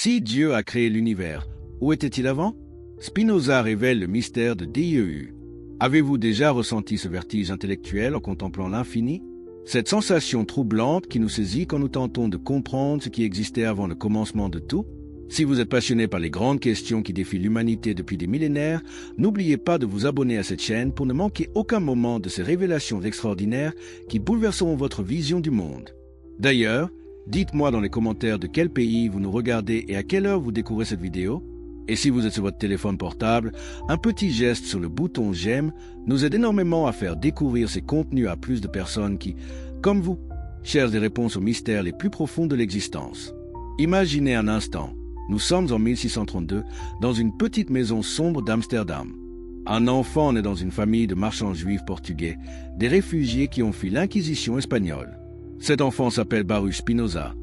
Si Dieu a créé l'univers, où était-il avant? Spinoza révèle le mystère de Dieu. Avez-vous déjà ressenti ce vertige intellectuel en contemplant l'infini? Cette sensation troublante qui nous saisit quand nous tentons de comprendre ce qui existait avant le commencement de tout? Si vous êtes passionné par les grandes questions qui défient l'humanité depuis des millénaires, n'oubliez pas de vous abonner à cette chaîne pour ne manquer aucun moment de ces révélations extraordinaires qui bouleverseront votre vision du monde. D'ailleurs, dites-moi dans les commentaires de quel pays vous nous regardez et à quelle heure vous découvrez cette vidéo. Et si vous êtes sur votre téléphone portable, un petit geste sur le bouton j'aime nous aide énormément à faire découvrir ces contenus à plus de personnes qui, comme vous, cherchent des réponses aux mystères les plus profonds de l'existence. Imaginez un instant. Nous sommes en 1632 dans une petite maison sombre d'Amsterdam. Un enfant naît dans une famille de marchands juifs portugais, des réfugiés qui ont fui l'Inquisition espagnole. Cet enfant s'appelle Baruch Spinoza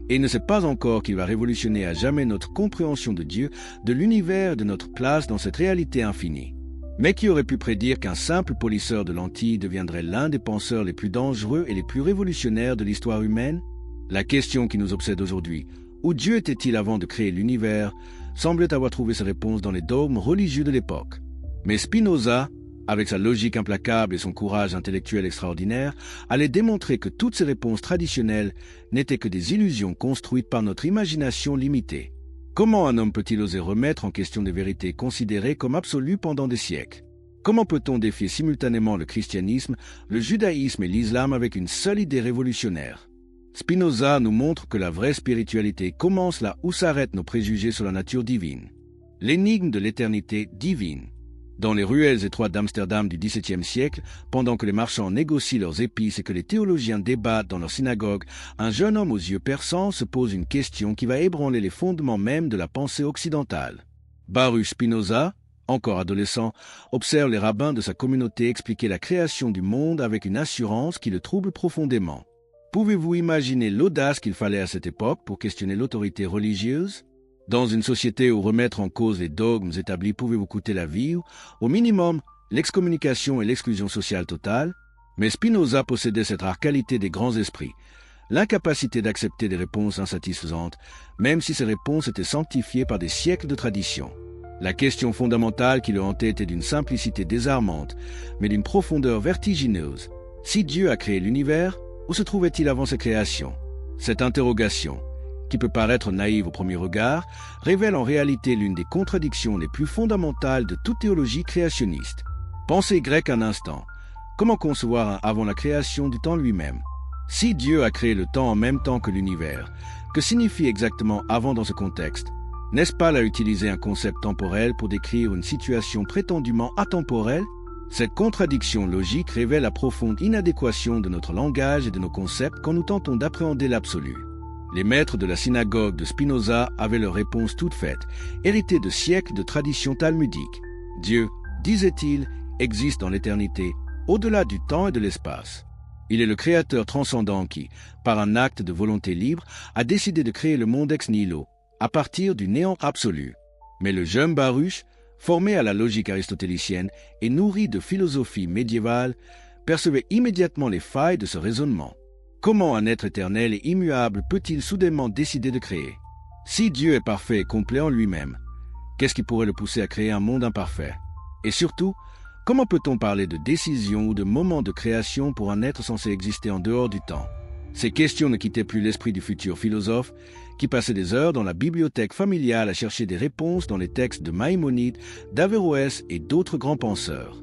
et ne sait pas encore qu'il va révolutionner à jamais notre compréhension de Dieu, de l'univers et de notre place dans cette réalité infinie. Mais qui aurait pu prédire qu'un simple polisseur de lentilles deviendrait l'un des penseurs les plus dangereux et les plus révolutionnaires de l'histoire humaine? La question qui nous obsède aujourd'hui, où Dieu était-il avant de créer l'univers, semblait avoir trouvé ses réponses dans les dogmes religieux de l'époque. Mais Spinoza, avec sa logique implacable et son courage intellectuel extraordinaire, allait démontrer que toutes ces réponses traditionnelles n'étaient que des illusions construites par notre imagination limitée. Comment un homme peut-il oser remettre en question des vérités considérées comme absolues pendant des siècles? Comment peut-on défier simultanément le christianisme, le judaïsme et l'islam avec une seule idée révolutionnaire? Spinoza nous montre que la vraie spiritualité commence là où s'arrêtent nos préjugés sur la nature divine. L'énigme de l'éternité divine. Dans les ruelles étroites d'Amsterdam du XVIIe siècle, pendant que les marchands négocient leurs épices et que les théologiens débattent dans leur synagogue, un jeune homme aux yeux perçants se pose une question qui va ébranler les fondements même de la pensée occidentale. Baruch Spinoza, encore adolescent, observe les rabbins de sa communauté expliquer la création du monde avec une assurance qui le trouble profondément. Pouvez-vous imaginer l'audace qu'il fallait à cette époque pour questionner l'autorité religieuse? Dans une société où remettre en cause les dogmes établis pouvait vous coûter la vie, ou, au minimum, l'excommunication et l'exclusion sociale totale, mais Spinoza possédait cette rare qualité des grands esprits, l'incapacité d'accepter des réponses insatisfaisantes, même si ces réponses étaient sanctifiées par des siècles de tradition. La question fondamentale qui le hantait était d'une simplicité désarmante, mais d'une profondeur vertigineuse. Si Dieu a créé l'univers, où se trouvait-il avant sa création? Cette interrogation, qui peut paraître naïve au premier regard, révèle en réalité l'une des contradictions les plus fondamentales de toute théologie créationniste. Pensez grec un instant. Comment concevoir un avant la création du temps lui-même? Si Dieu a créé le temps en même temps que l'univers, que signifie exactement avant dans ce contexte? N'est-ce pas là utiliser un concept temporel pour décrire une situation prétendument atemporelle? Cette contradiction logique révèle la profonde inadéquation de notre langage et de nos concepts quand nous tentons d'appréhender l'absolu. Les maîtres de la synagogue de Spinoza avaient leur réponse toute faite, héritée de siècles de traditions talmudiques. Dieu, disait-il, existe dans l'éternité, au-delà du temps et de l'espace. Il est le créateur transcendant qui, par un acte de volonté libre, a décidé de créer le monde ex nihilo, à partir du néant absolu. Mais le jeune Baruch, formé à la logique aristotélicienne et nourri de philosophie médiévale, percevait immédiatement les failles de ce raisonnement. Comment un être éternel et immuable peut-il soudainement décider de créer? Si Dieu est parfait et complet en lui-même, qu'est-ce qui pourrait le pousser à créer un monde imparfait? Et surtout, comment peut-on parler de décision ou de moment de création pour un être censé exister en dehors du temps? Ces questions ne quittaient plus l'esprit du futur philosophe, qui passait des heures dans la bibliothèque familiale à chercher des réponses dans les textes de Maïmonide, d'Averroès et d'autres grands penseurs.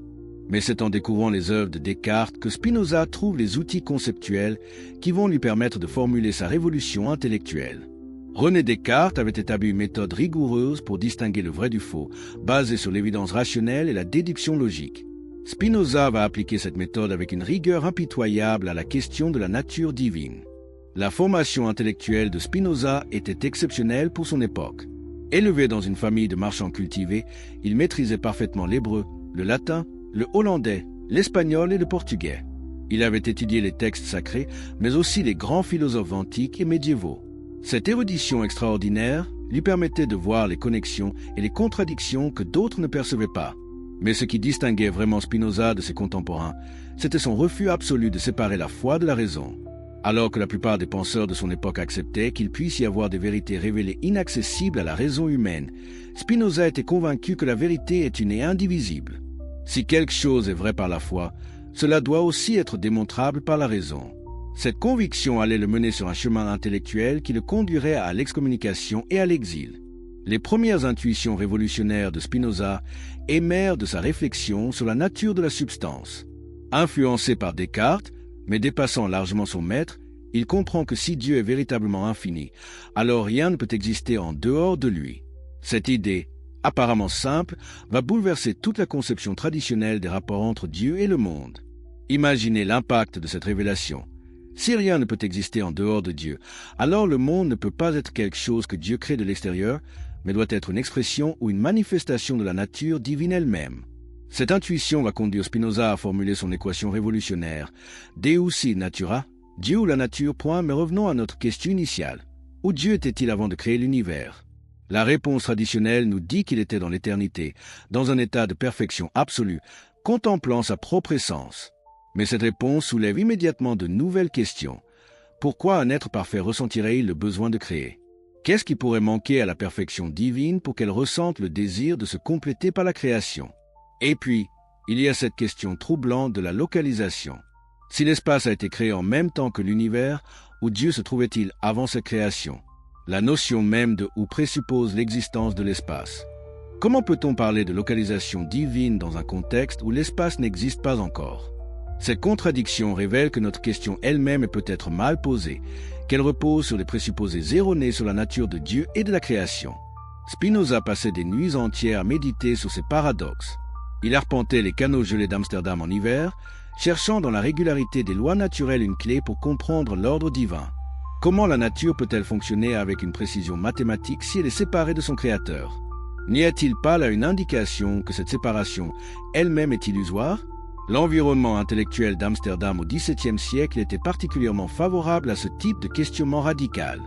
Mais c'est en découvrant les œuvres de Descartes que Spinoza trouve les outils conceptuels qui vont lui permettre de formuler sa révolution intellectuelle. René Descartes avait établi une méthode rigoureuse pour distinguer le vrai du faux, basée sur l'évidence rationnelle et la déduction logique. Spinoza va appliquer cette méthode avec une rigueur impitoyable à la question de la nature divine. La formation intellectuelle de Spinoza était exceptionnelle pour son époque. Élevé dans une famille de marchands cultivés, il maîtrisait parfaitement l'hébreu, le latin, le hollandais, l'espagnol et le portugais. Il avait étudié les textes sacrés, mais aussi les grands philosophes antiques et médiévaux. Cette érudition extraordinaire lui permettait de voir les connexions et les contradictions que d'autres ne percevaient pas. Mais ce qui distinguait vraiment Spinoza de ses contemporains, c'était son refus absolu de séparer la foi de la raison. Alors que la plupart des penseurs de son époque acceptaient qu'il puisse y avoir des vérités révélées inaccessibles à la raison humaine, Spinoza était convaincu que la vérité est une et indivisible. Si quelque chose est vrai par la foi, cela doit aussi être démontrable par la raison. Cette conviction allait le mener sur un chemin intellectuel qui le conduirait à l'excommunication et à l'exil. Les premières intuitions révolutionnaires de Spinoza émèrent de sa réflexion sur la nature de la substance. Influencé par Descartes, mais dépassant largement son maître, il comprend que si Dieu est véritablement infini, alors rien ne peut exister en dehors de lui. Cette idée, apparemment simple, va bouleverser toute la conception traditionnelle des rapports entre Dieu et le monde. Imaginez l'impact de cette révélation. Si rien ne peut exister en dehors de Dieu, alors le monde ne peut pas être quelque chose que Dieu crée de l'extérieur, mais doit être une expression ou une manifestation de la nature divine elle-même. Cette intuition va conduire Spinoza à formuler son équation révolutionnaire. Deus in natura, Dieu ou la nature, point, mais revenons à notre question initiale. Où Dieu était-il avant de créer l'univers? La réponse traditionnelle nous dit qu'il était dans l'éternité, dans un état de perfection absolue, contemplant sa propre essence. Mais cette réponse soulève immédiatement de nouvelles questions. Pourquoi un être parfait ressentirait-il le besoin de créer? Qu'est-ce qui pourrait manquer à la perfection divine pour qu'elle ressente le désir de se compléter par la création? Et puis, il y a cette question troublante de la localisation. Si l'espace a été créé en même temps que l'univers, où Dieu se trouvait-il avant sa création? La notion même de où présuppose l'existence de l'espace. Comment peut-on parler de localisation divine dans un contexte où l'espace n'existe pas encore? Cette contradiction révèle que notre question elle-même est peut-être mal posée, qu'elle repose sur des présupposés erronés sur la nature de Dieu et de la création. Spinoza passait des nuits entières à méditer sur ces paradoxes. Il arpentait les canaux gelés d'Amsterdam en hiver, cherchant dans la régularité des lois naturelles une clé pour comprendre l'ordre divin. Comment la nature peut-elle fonctionner avec une précision mathématique si elle est séparée de son créateur? N'y a-t-il pas là une indication que cette séparation elle-même est illusoire? L'environnement intellectuel d'Amsterdam au XVIIe siècle était particulièrement favorable à ce type de questionnement radical.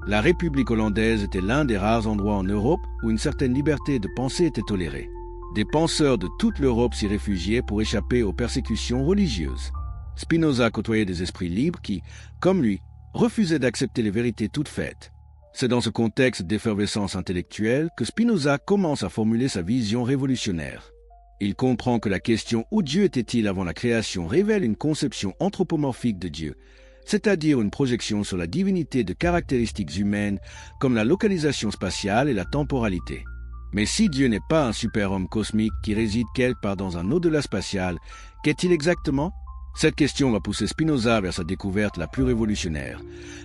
La République hollandaise était l'un des rares endroits en Europe où une certaine liberté de pensée était tolérée. Des penseurs de toute l'Europe s'y réfugiaient pour échapper aux persécutions religieuses. Spinoza côtoyait des esprits libres qui, comme lui, refusaient d'accepter les vérités toutes faites. C'est dans ce contexte d'effervescence intellectuelle que Spinoza commence à formuler sa vision révolutionnaire. Il comprend que la question « Où Dieu était-il avant la création » révèle une conception anthropomorphique de Dieu, c'est-à-dire une projection sur la divinité de caractéristiques humaines comme la localisation spatiale et la temporalité. Mais si Dieu n'est pas un super-homme cosmique qui réside quelque part dans un au-delà spatial, qu'est-il exactement? Cette question va pousser Spinoza vers sa découverte la plus révolutionnaire.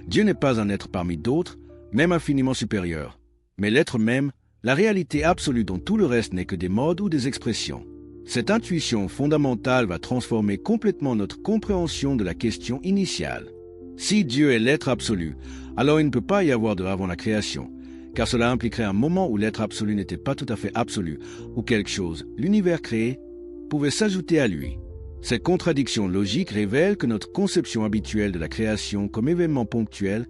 Dieu n'est pas un être parmi d'autres, même infiniment supérieur, mais l'être même, la réalité absolue dont tout le reste n'est que des modes ou des expressions. Cette intuition fondamentale va transformer complètement notre compréhension de la question initiale. Si Dieu est l'être absolu, alors il ne peut pas y avoir de avant la création, car cela impliquerait un moment où l'être absolu n'était pas tout à fait absolu, où quelque chose, l'univers créé, pouvait s'ajouter à lui. Cette contradiction logique révèle que notre conception habituelle de la création comme événement ponctuel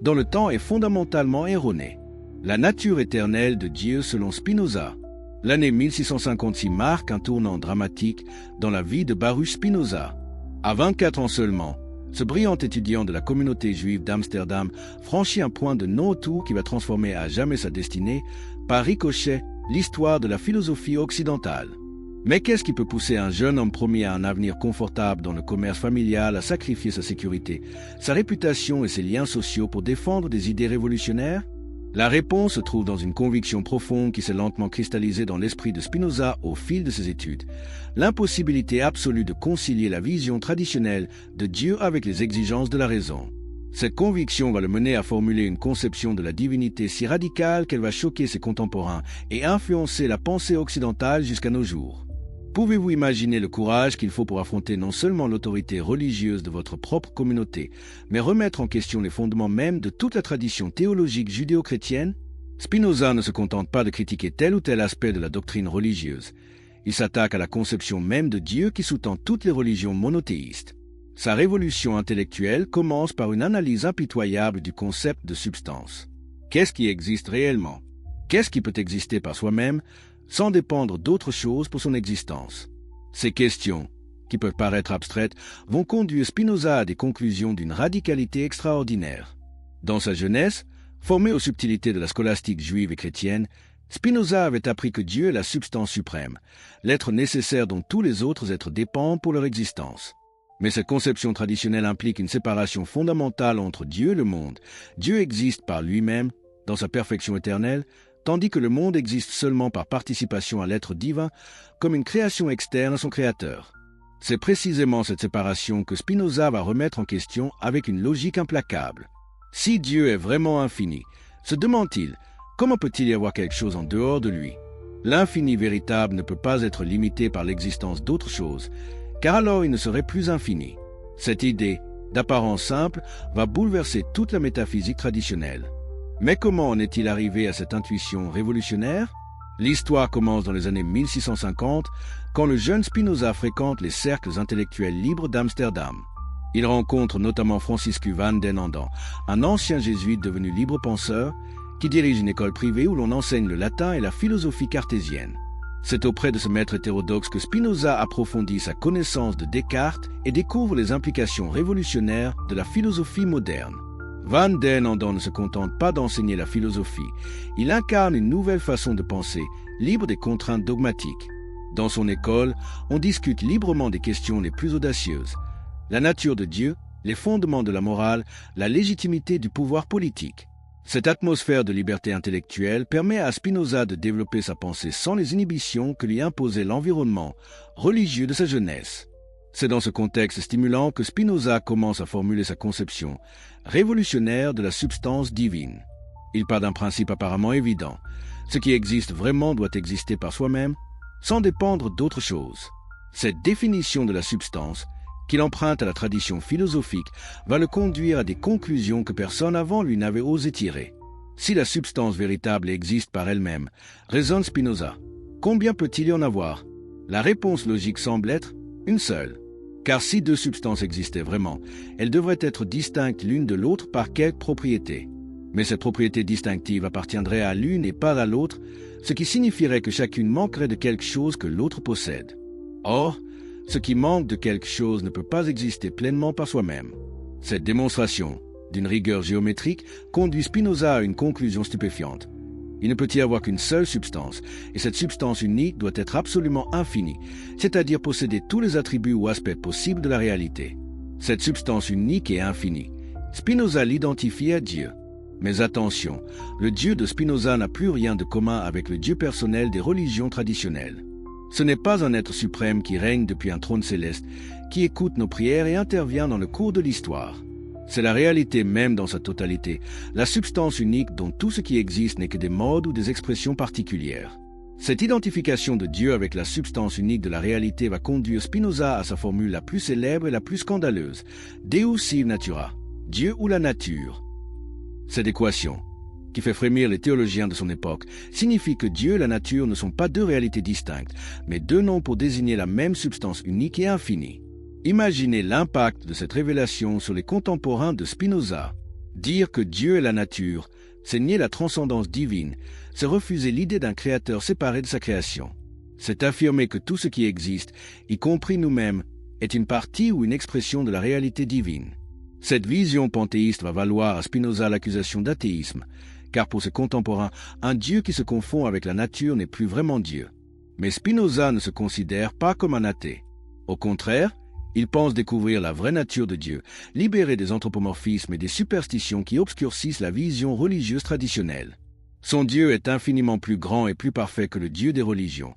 dans le temps est fondamentalement erronée. La nature éternelle de Dieu selon Spinoza. L'année 1656 marque un tournant dramatique dans la vie de Baruch Spinoza. À 24 ans seulement, ce brillant étudiant de la communauté juive d'Amsterdam franchit un point de non-retour qui va transformer à jamais sa destinée, par ricochet, l'histoire de la philosophie occidentale. Mais qu'est-ce qui peut pousser un jeune homme promis à un avenir confortable dans le commerce familial à sacrifier sa sécurité, sa réputation et ses liens sociaux pour défendre des idées révolutionnaires? La réponse se trouve dans une conviction profonde qui s'est lentement cristallisée dans l'esprit de Spinoza au fil de ses études. L'impossibilité absolue de concilier la vision traditionnelle de Dieu avec les exigences de la raison. Cette conviction va le mener à formuler une conception de la divinité si radicale qu'elle va choquer ses contemporains et influencer la pensée occidentale jusqu'à nos jours. Pouvez-vous imaginer le courage qu'il faut pour affronter non seulement l'autorité religieuse de votre propre communauté, mais remettre en question les fondements même de toute la tradition théologique judéo-chrétienne? Spinoza ne se contente pas de critiquer tel ou tel aspect de la doctrine religieuse. Il s'attaque à la conception même de Dieu qui sous-tend toutes les religions monothéistes. Sa révolution intellectuelle commence par une analyse impitoyable du concept de substance. Qu'est-ce qui existe réellement? Qu'est-ce qui peut exister par soi-même sans dépendre d'autre chose pour son existence? Ces questions, qui peuvent paraître abstraites, vont conduire Spinoza à des conclusions d'une radicalité extraordinaire. Dans sa jeunesse, formé aux subtilités de la scolastique juive et chrétienne, Spinoza avait appris que Dieu est la substance suprême, l'être nécessaire dont tous les autres êtres dépendent pour leur existence. Mais cette conception traditionnelle implique une séparation fondamentale entre Dieu et le monde. Dieu existe par lui-même, dans sa perfection éternelle, tandis que le monde existe seulement par participation à l'être divin, comme une création externe à son créateur. C'est précisément cette séparation que Spinoza va remettre en question avec une logique implacable. Si Dieu est vraiment infini, se demande-t-il, comment peut-il y avoir quelque chose en dehors de lui? L'infini véritable ne peut pas être limité par l'existence d'autre chose, car alors il ne serait plus infini. Cette idée, d'apparence simple, va bouleverser toute la métaphysique traditionnelle. Mais comment en est-il arrivé à cette intuition révolutionnaire? L'histoire commence dans les années 1650, quand le jeune Spinoza fréquente les cercles intellectuels libres d'Amsterdam. Il rencontre notamment Franciscus van den Anden, un ancien jésuite devenu libre penseur, qui dirige une école privée où l'on enseigne le latin et la philosophie cartésienne. C'est auprès de ce maître hétérodoxe que Spinoza approfondit sa connaissance de Descartes et découvre les implications révolutionnaires de la philosophie moderne. Van den Anden ne se contente pas d'enseigner la philosophie, il incarne une nouvelle façon de penser, libre des contraintes dogmatiques. Dans son école, on discute librement des questions les plus audacieuses. La nature de Dieu, les fondements de la morale, la légitimité du pouvoir politique. Cette atmosphère de liberté intellectuelle permet à Spinoza de développer sa pensée sans les inhibitions que lui imposait l'environnement religieux de sa jeunesse. C'est dans ce contexte stimulant que Spinoza commence à formuler sa conception révolutionnaire de la substance divine. Il part d'un principe apparemment évident. Ce qui existe vraiment doit exister par soi-même, sans dépendre d'autre chose. Cette définition de la substance, qu'il emprunte à la tradition philosophique, va le conduire à des conclusions que personne avant lui n'avait osé tirer. Si la substance véritable existe par elle-même, raisonne Spinoza, combien peut-il y en avoir? La réponse logique semble être une seule. Car si deux substances existaient vraiment, elles devraient être distinctes l'une de l'autre par quelque propriété. Mais cette propriété distinctive appartiendrait à l'une et pas à l'autre, ce qui signifierait que chacune manquerait de quelque chose que l'autre possède. Or, ce qui manque de quelque chose ne peut pas exister pleinement par soi-même. Cette démonstration, d'une rigueur géométrique, conduit Spinoza à une conclusion stupéfiante. Il ne peut y avoir qu'une seule substance, et cette substance unique doit être absolument infinie, c'est-à-dire posséder tous les attributs ou aspects possibles de la réalité. Cette substance unique et infinie, Spinoza l'identifie à Dieu. Mais attention, le Dieu de Spinoza n'a plus rien de commun avec le Dieu personnel des religions traditionnelles. Ce n'est pas un être suprême qui règne depuis un trône céleste, qui écoute nos prières et intervient dans le cours de l'histoire. C'est la réalité même dans sa totalité, la substance unique dont tout ce qui existe n'est que des modes ou des expressions particulières. Cette identification de Dieu avec la substance unique de la réalité va conduire Spinoza à sa formule la plus célèbre et la plus scandaleuse, Deus sive natura, Dieu ou la nature. Cette équation, qui fait frémir les théologiens de son époque, signifie que Dieu et la nature ne sont pas deux réalités distinctes, mais deux noms pour désigner la même substance unique et infinie. Imaginez l'impact de cette révélation sur les contemporains de Spinoza. Dire que Dieu est la nature, c'est nier la transcendance divine, c'est refuser l'idée d'un créateur séparé de sa création. C'est affirmer que tout ce qui existe, y compris nous-mêmes, est une partie ou une expression de la réalité divine. Cette vision panthéiste va valoir à Spinoza l'accusation d'athéisme, car pour ses contemporains, un Dieu qui se confond avec la nature n'est plus vraiment Dieu. Mais Spinoza ne se considère pas comme un athée. Au contraire, il pense découvrir la vraie nature de Dieu, libéré des anthropomorphismes et des superstitions qui obscurcissent la vision religieuse traditionnelle. Son Dieu est infiniment plus grand et plus parfait que le Dieu des religions,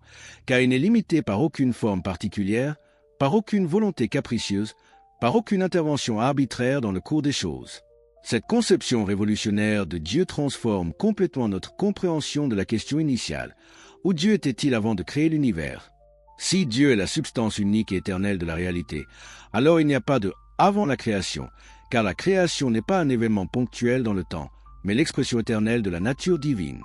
car il n'est limité par aucune forme particulière, par aucune volonté capricieuse, par aucune intervention arbitraire dans le cours des choses. Cette conception révolutionnaire de Dieu transforme complètement notre compréhension de la question initiale. Où Dieu était-il avant de créer l'univers? Si Dieu est la substance unique et éternelle de la réalité, alors il n'y a pas de « avant la création », car la création n'est pas un événement ponctuel dans le temps, mais l'expression éternelle de la nature divine.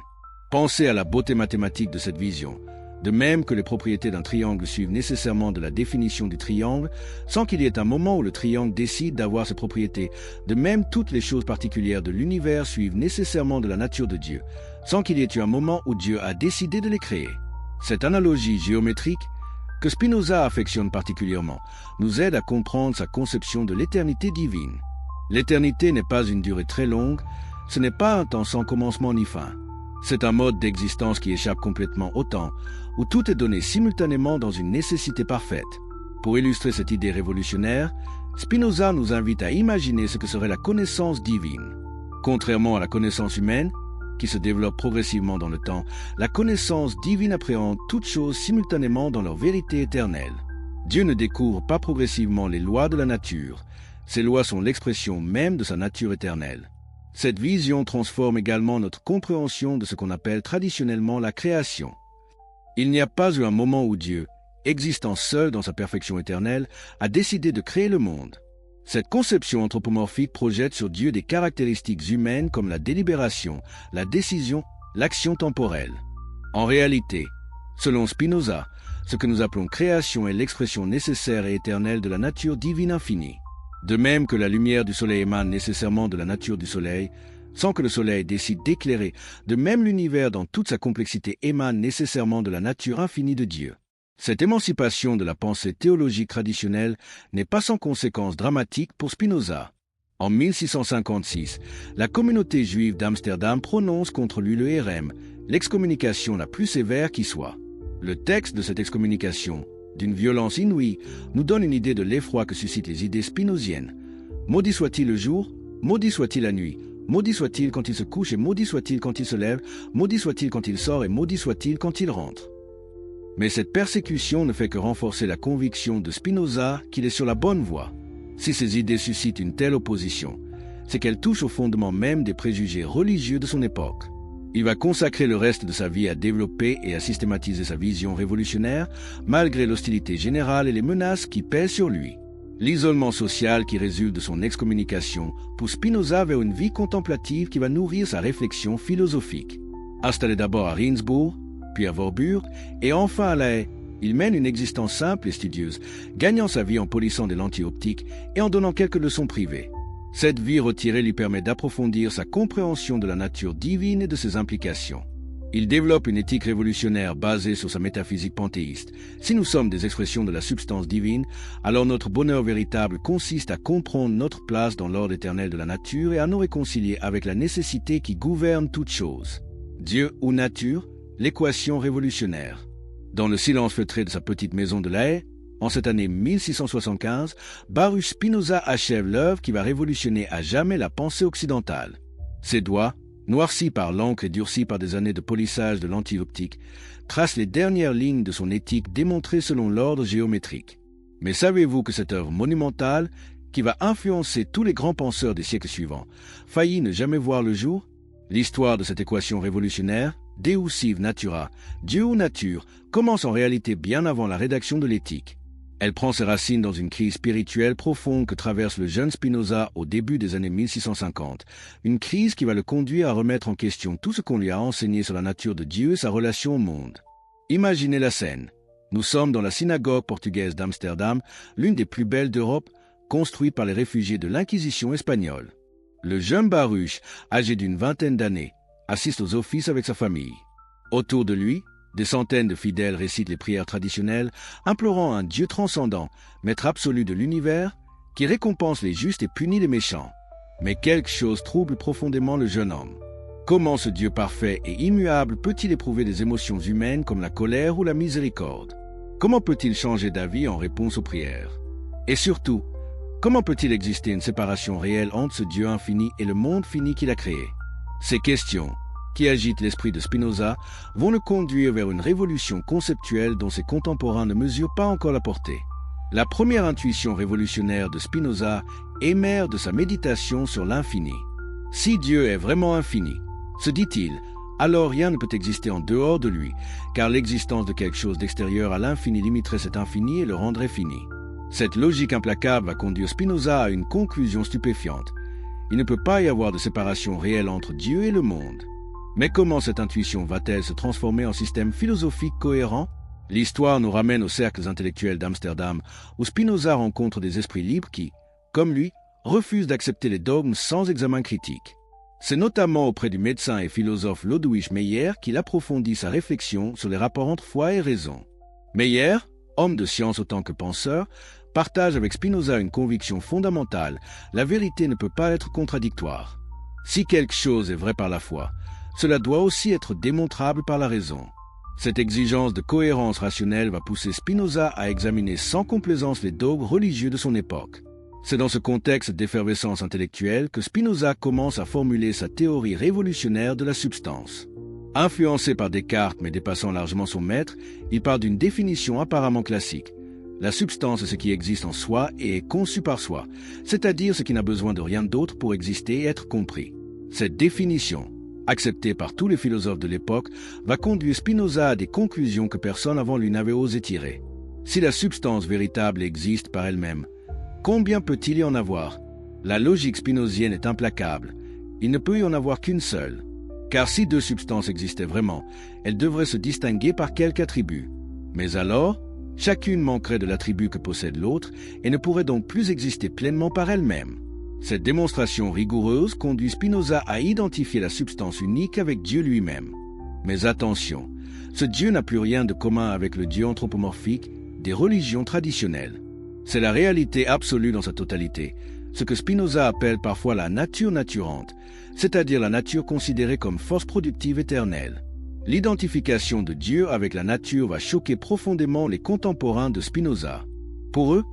Pensez à la beauté mathématique de cette vision. De même que les propriétés d'un triangle suivent nécessairement de la définition du triangle, sans qu'il y ait un moment où le triangle décide d'avoir ses propriétés, de même toutes les choses particulières de l'univers suivent nécessairement de la nature de Dieu, sans qu'il y ait eu un moment où Dieu a décidé de les créer. Cette analogie géométrique que Spinoza affectionne particulièrement, nous aide à comprendre sa conception de l'éternité divine. L'éternité n'est pas une durée très longue, ce n'est pas un temps sans commencement ni fin. C'est un mode d'existence qui échappe complètement au temps, où tout est donné simultanément dans une nécessité parfaite. Pour illustrer cette idée révolutionnaire, Spinoza nous invite à imaginer ce que serait la connaissance divine. Contrairement à la connaissance humaine, qui se développe progressivement dans le temps, la connaissance divine appréhende toutes choses simultanément dans leur vérité éternelle. Dieu ne découvre pas progressivement les lois de la nature. Ces lois sont l'expression même de sa nature éternelle. Cette vision transforme également notre compréhension de ce qu'on appelle traditionnellement la création. Il n'y a pas eu un moment où Dieu, existant seul dans sa perfection éternelle, a décidé de créer le monde. Cette conception anthropomorphique projette sur Dieu des caractéristiques humaines comme la délibération, la décision, l'action temporelle. En réalité, selon Spinoza, ce que nous appelons création est l'expression nécessaire et éternelle de la nature divine infinie. De même que la lumière du soleil émane nécessairement de la nature du soleil, sans que le soleil décide d'éclairer, de même l'univers dans toute sa complexité émane nécessairement de la nature infinie de Dieu. Cette émancipation de la pensée théologique traditionnelle n'est pas sans conséquences dramatiques pour Spinoza. En 1656, la communauté juive d'Amsterdam prononce contre lui le hérem, l'excommunication la plus sévère qui soit. Le texte de cette excommunication, d'une violence inouïe, nous donne une idée de l'effroi que suscitent les idées spinoziennes. Maudit soit-il le jour, maudit soit-il la nuit, maudit soit-il quand il se couche et maudit soit-il quand il se lève, maudit soit-il quand il sort et maudit soit-il quand il rentre. Mais cette persécution ne fait que renforcer la conviction de Spinoza qu'il est sur la bonne voie. Si ces idées suscitent une telle opposition, c'est qu'elles touchent au fondement même des préjugés religieux de son époque. Il va consacrer le reste de sa vie à développer et à systématiser sa vision révolutionnaire, malgré l'hostilité générale et les menaces qui pèsent sur lui. L'isolement social qui résulte de son excommunication pousse Spinoza vers une vie contemplative qui va nourrir sa réflexion philosophique. Installé d'abord à Rindsbourg, puis à Voorburg, et enfin à La Haye, il mène une existence simple et studieuse, gagnant sa vie en polissant des lentilles optiques et en donnant quelques leçons privées. Cette vie retirée lui permet d'approfondir sa compréhension de la nature divine et de ses implications. Il développe une éthique révolutionnaire basée sur sa métaphysique panthéiste. Si nous sommes des expressions de la substance divine, alors notre bonheur véritable consiste à comprendre notre place dans l'ordre éternel de la nature et à nous réconcilier avec la nécessité qui gouverne toute chose. Dieu ou nature, l'équation révolutionnaire. Dans le silence feutré de sa petite maison de La Haye, en cette année 1675, Baruch Spinoza achève l'œuvre qui va révolutionner à jamais la pensée occidentale. Ses doigts, noircis par l'encre et durcis par des années de polissage de lentilles optiques, tracent les dernières lignes de son éthique démontrée selon l'ordre géométrique. Mais savez-vous que cette œuvre monumentale, qui va influencer tous les grands penseurs des siècles suivants, faillit ne jamais voir le jour? L'histoire de cette équation révolutionnaire, Deus sive natura, Dieu ou nature, commence en réalité bien avant la rédaction de l'éthique. Elle prend ses racines dans une crise spirituelle profonde que traverse le jeune Spinoza au début des années 1650, une crise qui va le conduire à remettre en question tout ce qu'on lui a enseigné sur la nature de Dieu et sa relation au monde. Imaginez la scène. Nous sommes dans la synagogue portugaise d'Amsterdam, l'une des plus belles d'Europe, construite par les réfugiés de l'Inquisition espagnole. Le jeune Baruch, âgé d'une vingtaine d'années, assiste aux offices avec sa famille. Autour de lui, des centaines de fidèles récitent les prières traditionnelles, implorant un Dieu transcendant, maître absolu de l'univers, qui récompense les justes et punit les méchants. Mais quelque chose trouble profondément le jeune homme. Comment ce Dieu parfait et immuable peut-il éprouver des émotions humaines comme la colère ou la miséricorde? Comment peut-il changer d'avis en réponse aux prières? Et surtout, comment peut-il exister une séparation réelle entre ce Dieu infini et le monde fini qu'il a créé? Ces questions, qui agitent l'esprit de Spinoza, vont le conduire vers une révolution conceptuelle dont ses contemporains ne mesurent pas encore la portée. La première intuition révolutionnaire de Spinoza émerge de sa méditation sur l'infini. Si Dieu est vraiment infini, se dit-il, alors rien ne peut exister en dehors de lui, car l'existence de quelque chose d'extérieur à l'infini limiterait cet infini et le rendrait fini. Cette logique implacable va conduire Spinoza à une conclusion stupéfiante. Il ne peut pas y avoir de séparation réelle entre Dieu et le monde. Mais comment cette intuition va-t-elle se transformer en système philosophique cohérent? L'histoire nous ramène aux cercles intellectuels d'Amsterdam, où Spinoza rencontre des esprits libres qui, comme lui, refusent d'accepter les dogmes sans examen critique. C'est notamment auprès du médecin et philosophe Ludwig Meyer qu'il approfondit sa réflexion sur les rapports entre foi et raison. Meyer, homme de science autant que penseur, partage avec Spinoza une conviction fondamentale: la vérité ne peut pas être contradictoire. Si quelque chose est vrai par la foi, cela doit aussi être démontrable par la raison. Cette exigence de cohérence rationnelle va pousser Spinoza à examiner sans complaisance les dogmes religieux de son époque. C'est dans ce contexte d'effervescence intellectuelle que Spinoza commence à formuler sa théorie révolutionnaire de la substance. Influencé par Descartes mais dépassant largement son maître, il part d'une définition apparemment classique. La substance est ce qui existe en soi et est conçu par soi, c'est-à-dire ce qui n'a besoin de rien d'autre pour exister et être compris. Cette définition, acceptée par tous les philosophes de l'époque, va conduire Spinoza à des conclusions que personne avant lui n'avait osé tirer. Si la substance véritable existe par elle-même, combien peut-il y en avoir? La logique spinozienne est implacable. Il ne peut y en avoir qu'une seule. Car si deux substances existaient vraiment, elles devraient se distinguer par quelque attribut. Mais alors, chacune manquerait de l'attribut que possède l'autre et ne pourrait donc plus exister pleinement par elle-même. Cette démonstration rigoureuse conduit Spinoza à identifier la substance unique avec Dieu lui-même. Mais attention, ce Dieu n'a plus rien de commun avec le Dieu anthropomorphique des religions traditionnelles. C'est la réalité absolue dans sa totalité, ce que Spinoza appelle parfois la nature naturante, c'est-à-dire la nature considérée comme force productive éternelle. L'identification de Dieu avec la nature va choquer profondément les contemporains de Spinoza. Pour eux,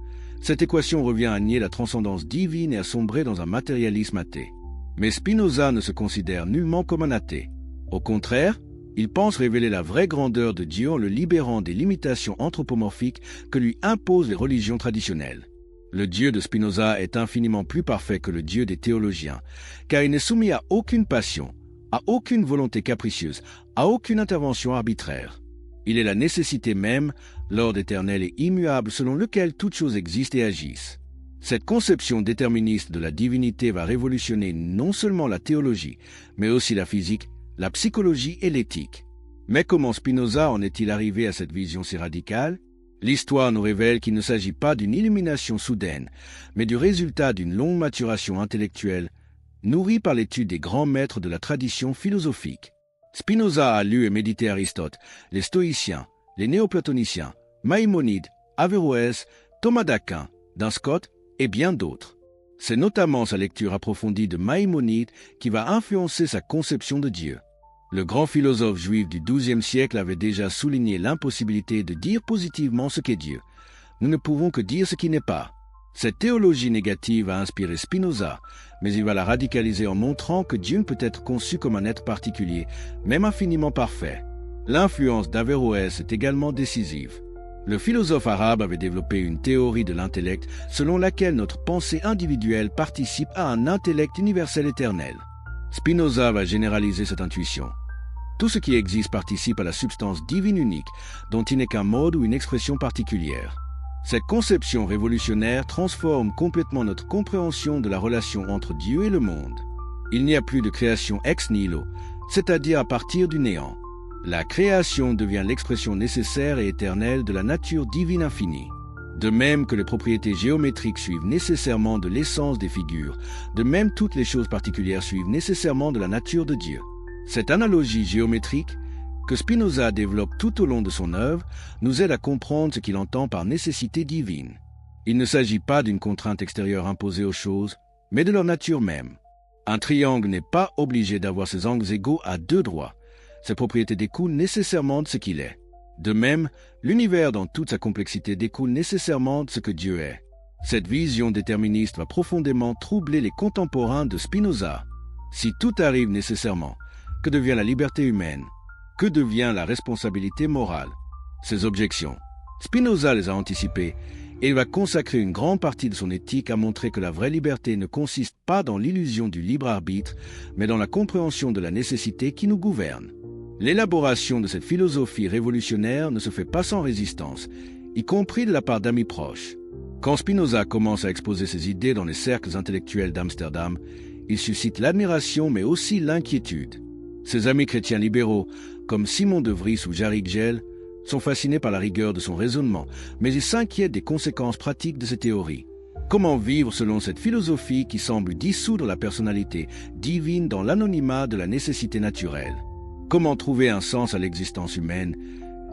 cette équation revient à nier la transcendance divine et à sombrer dans un matérialisme athée. Mais Spinoza ne se considère nullement comme un athée. Au contraire, il pense révéler la vraie grandeur de Dieu en le libérant des limitations anthropomorphiques que lui imposent les religions traditionnelles. Le Dieu de Spinoza est infiniment plus parfait que le Dieu des théologiens, car il n'est soumis à aucune passion, à aucune volonté capricieuse, à aucune intervention arbitraire. Il est la nécessité même, l'ordre éternel et immuable selon lequel toutes choses existent et agissent. Cette conception déterministe de la divinité va révolutionner non seulement la théologie, mais aussi la physique, la psychologie et l'éthique. Mais comment Spinoza en est-il arrivé à cette vision si radicale? L'histoire nous révèle qu'il ne s'agit pas d'une illumination soudaine, mais du résultat d'une longue maturation intellectuelle, nourrie par l'étude des grands maîtres de la tradition philosophique. Spinoza a lu et médité Aristote, les stoïciens, les néoplatoniciens, Maïmonide, Averroès, Thomas d'Aquin, Duns Scott et bien d'autres. C'est notamment sa lecture approfondie de Maïmonide qui va influencer sa conception de Dieu. Le grand philosophe juif du XIIe siècle avait déjà souligné l'impossibilité de dire positivement ce qu'est Dieu. Nous ne pouvons que dire ce qui n'est pas. Cette théologie négative a inspiré Spinoza, mais il va la radicaliser en montrant que Dieu ne peut être conçu comme un être particulier, même infiniment parfait. L'influence d'Averroès est également décisive. Le philosophe arabe avait développé une théorie de l'intellect selon laquelle notre pensée individuelle participe à un intellect universel éternel. Spinoza va généraliser cette intuition. Tout ce qui existe participe à la substance divine unique, dont il n'est qu'un mode ou une expression particulière. Cette conception révolutionnaire transforme complètement notre compréhension de la relation entre Dieu et le monde. Il n'y a plus de création ex nihilo, c'est-à-dire à partir du néant. La création devient l'expression nécessaire et éternelle de la nature divine infinie. De même que les propriétés géométriques suivent nécessairement de l'essence des figures, de même toutes les choses particulières suivent nécessairement de la nature de Dieu. Cette analogie géométrique, que Spinoza développe tout au long de son œuvre, nous aide à comprendre ce qu'il entend par nécessité divine. Il ne s'agit pas d'une contrainte extérieure imposée aux choses, mais de leur nature même. Un triangle n'est pas obligé d'avoir ses angles égaux à deux droits. Ses propriétés découlent nécessairement de ce qu'il est. De même, l'univers dans toute sa complexité découle nécessairement de ce que Dieu est. Cette vision déterministe va profondément troubler les contemporains de Spinoza. Si tout arrive nécessairement, que devient la liberté humaine? Que devient la responsabilité morale? Ces objections, Spinoza les a anticipées et il va consacrer une grande partie de son éthique à montrer que la vraie liberté ne consiste pas dans l'illusion du libre arbitre, mais dans la compréhension de la nécessité qui nous gouverne. L'élaboration de cette philosophie révolutionnaire ne se fait pas sans résistance, y compris de la part d'amis proches. Quand Spinoza commence à exposer ses idées dans les cercles intellectuels d'Amsterdam, il suscite l'admiration mais aussi l'inquiétude. Ses amis chrétiens libéraux, comme Simon de Vries ou Jarry Gell, sont fascinés par la rigueur de son raisonnement, mais ils s'inquiètent des conséquences pratiques de ses théories. Comment vivre selon cette philosophie qui semble dissoudre la personnalité divine dans l'anonymat de la nécessité naturelle? Comment trouver un sens à l'existence humaine?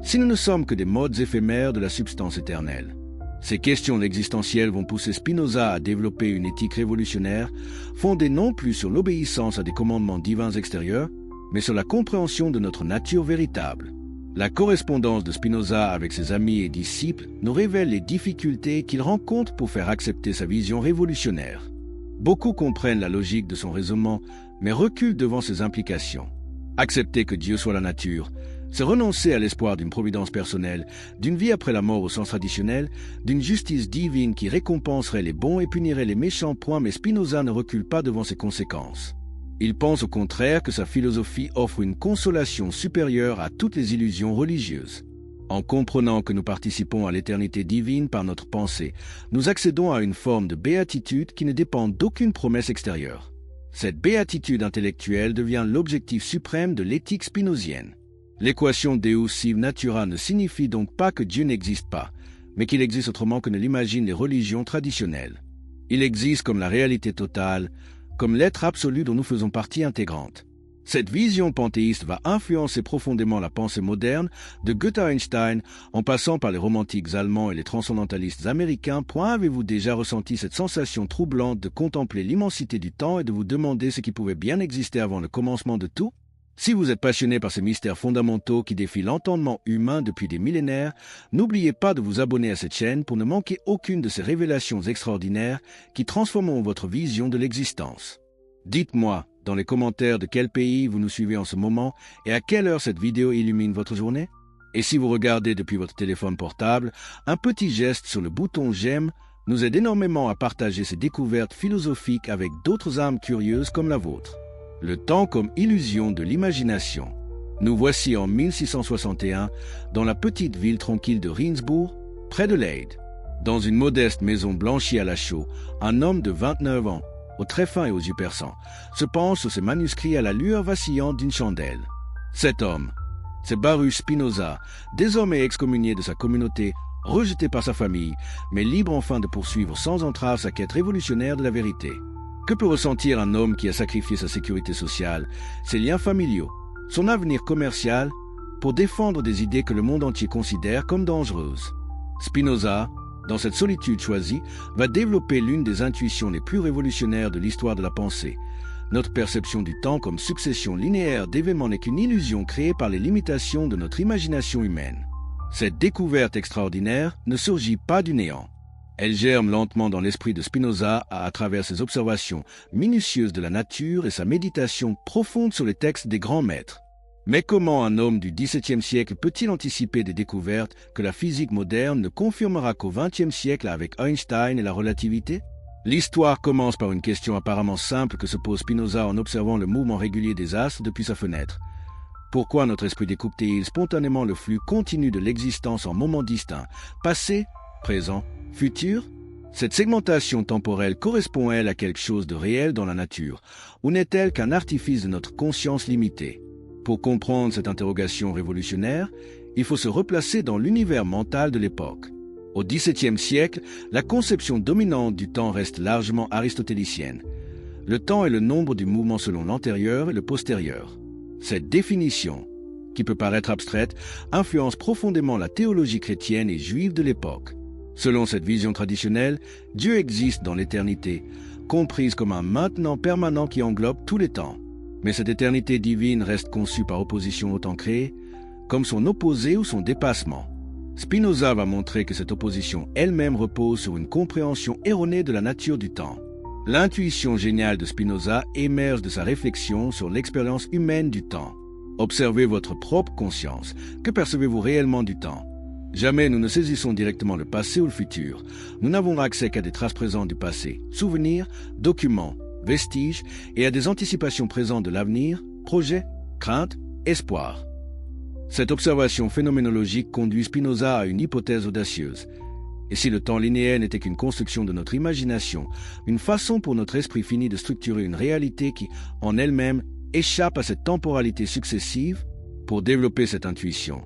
si nous ne sommes que des modes éphémères de la substance éternelle? Ces questions existentielles vont pousser Spinoza à développer une éthique révolutionnaire fondée non plus sur l'obéissance à des commandements divins extérieurs, mais sur la compréhension de notre nature véritable. La correspondance de Spinoza avec ses amis et disciples nous révèle les difficultés qu'il rencontre pour faire accepter sa vision révolutionnaire. Beaucoup comprennent la logique de son raisonnement, mais reculent devant ses implications. Accepter que Dieu soit la nature, c'est renoncer à l'espoir d'une providence personnelle, d'une vie après la mort au sens traditionnel, d'une justice divine qui récompenserait les bons et punirait les méchants. Mais Spinoza ne recule pas devant ces conséquences. Il pense au contraire que sa philosophie offre une consolation supérieure à toutes les illusions religieuses. En comprenant que nous participons à l'éternité divine par notre pensée, nous accédons à une forme de béatitude qui ne dépend d'aucune promesse extérieure. Cette béatitude intellectuelle devient l'objectif suprême de l'éthique spinozienne. L'équation Deus sive natura ne signifie donc pas que Dieu n'existe pas, mais qu'il existe autrement que ne l'imaginent les religions traditionnelles. Il existe comme la réalité totale, comme l'être absolu dont nous faisons partie intégrante. Cette vision panthéiste va influencer profondément la pensée moderne, de Goethe à Einstein, en passant par les romantiques allemands et les transcendantalistes américains. Avez-vous déjà ressenti cette sensation troublante de contempler l'immensité du temps et de vous demander ce qui pouvait bien exister avant le commencement de tout? Si vous êtes passionné par ces mystères fondamentaux qui défient l'entendement humain depuis des millénaires, n'oubliez pas de vous abonner à cette chaîne pour ne manquer aucune de ces révélations extraordinaires qui transformeront votre vision de l'existence. Dites-moi dans les commentaires de quel pays vous nous suivez en ce moment et à quelle heure cette vidéo illumine votre journée. Et si vous regardez depuis votre téléphone portable, un petit geste sur le bouton j'aime nous aide énormément à partager ces découvertes philosophiques avec d'autres âmes curieuses comme la vôtre. Le temps comme illusion de l'imagination. Nous voici en 1661 dans la petite ville tranquille de Rindsbourg, près de Leyde. Dans une modeste maison blanchie à la chaux, un homme de 29 ans, aux traits fins et aux yeux perçants, se penche sur ses manuscrits à la lueur vacillante d'une chandelle. Cet homme, c'est Baruch Spinoza, désormais excommunié de sa communauté, rejeté par sa famille, mais libre enfin de poursuivre sans entrave sa quête révolutionnaire de la vérité. Que peut ressentir un homme qui a sacrifié sa sécurité sociale, ses liens familiaux, son avenir commercial, pour défendre des idées que le monde entier considère comme dangereuses? Spinoza, dans cette solitude choisie, va développer l'une des intuitions les plus révolutionnaires de l'histoire de la pensée. Notre perception du temps comme succession linéaire d'événements n'est qu'une illusion créée par les limitations de notre imagination humaine. Cette découverte extraordinaire ne surgit pas du néant. Elle germe lentement dans l'esprit de Spinoza à travers ses observations minutieuses de la nature et sa méditation profonde sur les textes des grands maîtres. Mais comment un homme du XVIIe siècle peut-il anticiper des découvertes que la physique moderne ne confirmera qu'au XXe siècle avec Einstein et la relativité? L'histoire commence par une question apparemment simple que se pose Spinoza en observant le mouvement régulier des astres depuis sa fenêtre. Pourquoi notre esprit découpe-t-il spontanément le flux continu de l'existence en moments distincts, passé, présent, futur? Cette segmentation temporelle correspond-elle à quelque chose de réel dans la nature, ou n'est-elle qu'un artifice de notre conscience limitée? Pour comprendre cette interrogation révolutionnaire, il faut se replacer dans l'univers mental de l'époque. Au XVIIe siècle, la conception dominante du temps reste largement aristotélicienne. Le temps est le nombre du mouvement selon l'antérieur et le postérieur. Cette définition, qui peut paraître abstraite, influence profondément la théologie chrétienne et juive de l'époque. Selon cette vision traditionnelle, Dieu existe dans l'éternité, comprise comme un maintenant permanent qui englobe tous les temps. Mais cette éternité divine reste conçue par opposition au temps créé, comme son opposé ou son dépassement. Spinoza va montrer que cette opposition elle-même repose sur une compréhension erronée de la nature du temps. L'intuition géniale de Spinoza émerge de sa réflexion sur l'expérience humaine du temps. Observez votre propre conscience. Que percevez-vous réellement du temps? Jamais nous ne saisissons directement le passé ou le futur. Nous n'avons accès qu'à des traces présentes du passé, souvenirs, documents, vestiges et à des anticipations présentes de l'avenir, projets, craintes, espoirs. Cette observation phénoménologique conduit Spinoza à une hypothèse audacieuse. Et si le temps linéaire n'était qu'une construction de notre imagination, une façon pour notre esprit fini de structurer une réalité qui, en elle-même, échappe à cette temporalité successive? Pour développer cette intuition,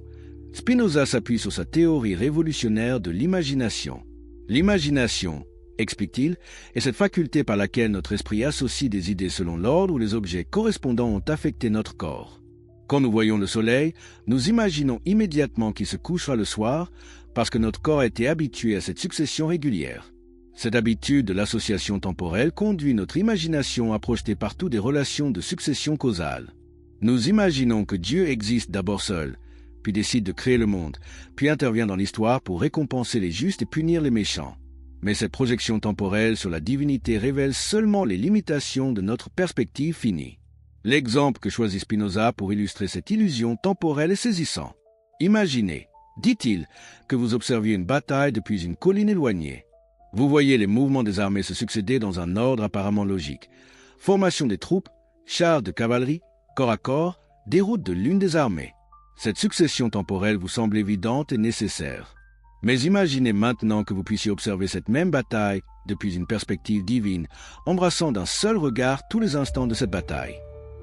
Spinoza s'appuie sur sa théorie révolutionnaire de l'imagination. L'imagination, explique-t-il, est cette faculté par laquelle notre esprit associe des idées selon l'ordre où les objets correspondants ont affecté notre corps. Quand nous voyons le soleil, nous imaginons immédiatement qu'il se couchera le soir parce que notre corps a été habitué à cette succession régulière. Cette habitude de l'association temporelle conduit notre imagination à projeter partout des relations de succession causale. Nous imaginons que Dieu existe d'abord seul, puis décide de créer le monde, puis intervient dans l'histoire pour récompenser les justes et punir les méchants. Mais cette projection temporelle sur la divinité révèle seulement les limitations de notre perspective finie. L'exemple que choisit Spinoza pour illustrer cette illusion temporelle est saisissant. Imaginez, dit-il, que vous observiez une bataille depuis une colline éloignée. Vous voyez les mouvements des armées se succéder dans un ordre apparemment logique. Formation des troupes, chars de cavalerie, corps à corps, déroute de l'une des armées. Cette succession temporelle vous semble évidente et nécessaire. Mais imaginez maintenant que vous puissiez observer cette même bataille depuis une perspective divine, embrassant d'un seul regard tous les instants de cette bataille.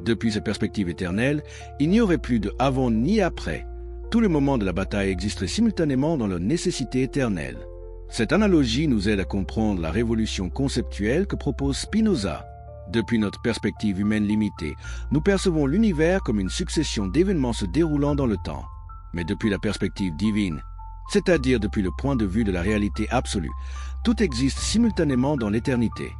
Depuis cette perspective éternelle, il n'y aurait plus de avant ni après. Tous les moments de la bataille existeraient simultanément dans leur nécessité éternelle. Cette analogie nous aide à comprendre la révolution conceptuelle que propose Spinoza. Depuis notre perspective humaine limitée, nous percevons l'univers comme une succession d'événements se déroulant dans le temps. Mais depuis la perspective divine, c'est-à-dire depuis le point de vue de la réalité absolue, tout existe simultanément dans l'éternité.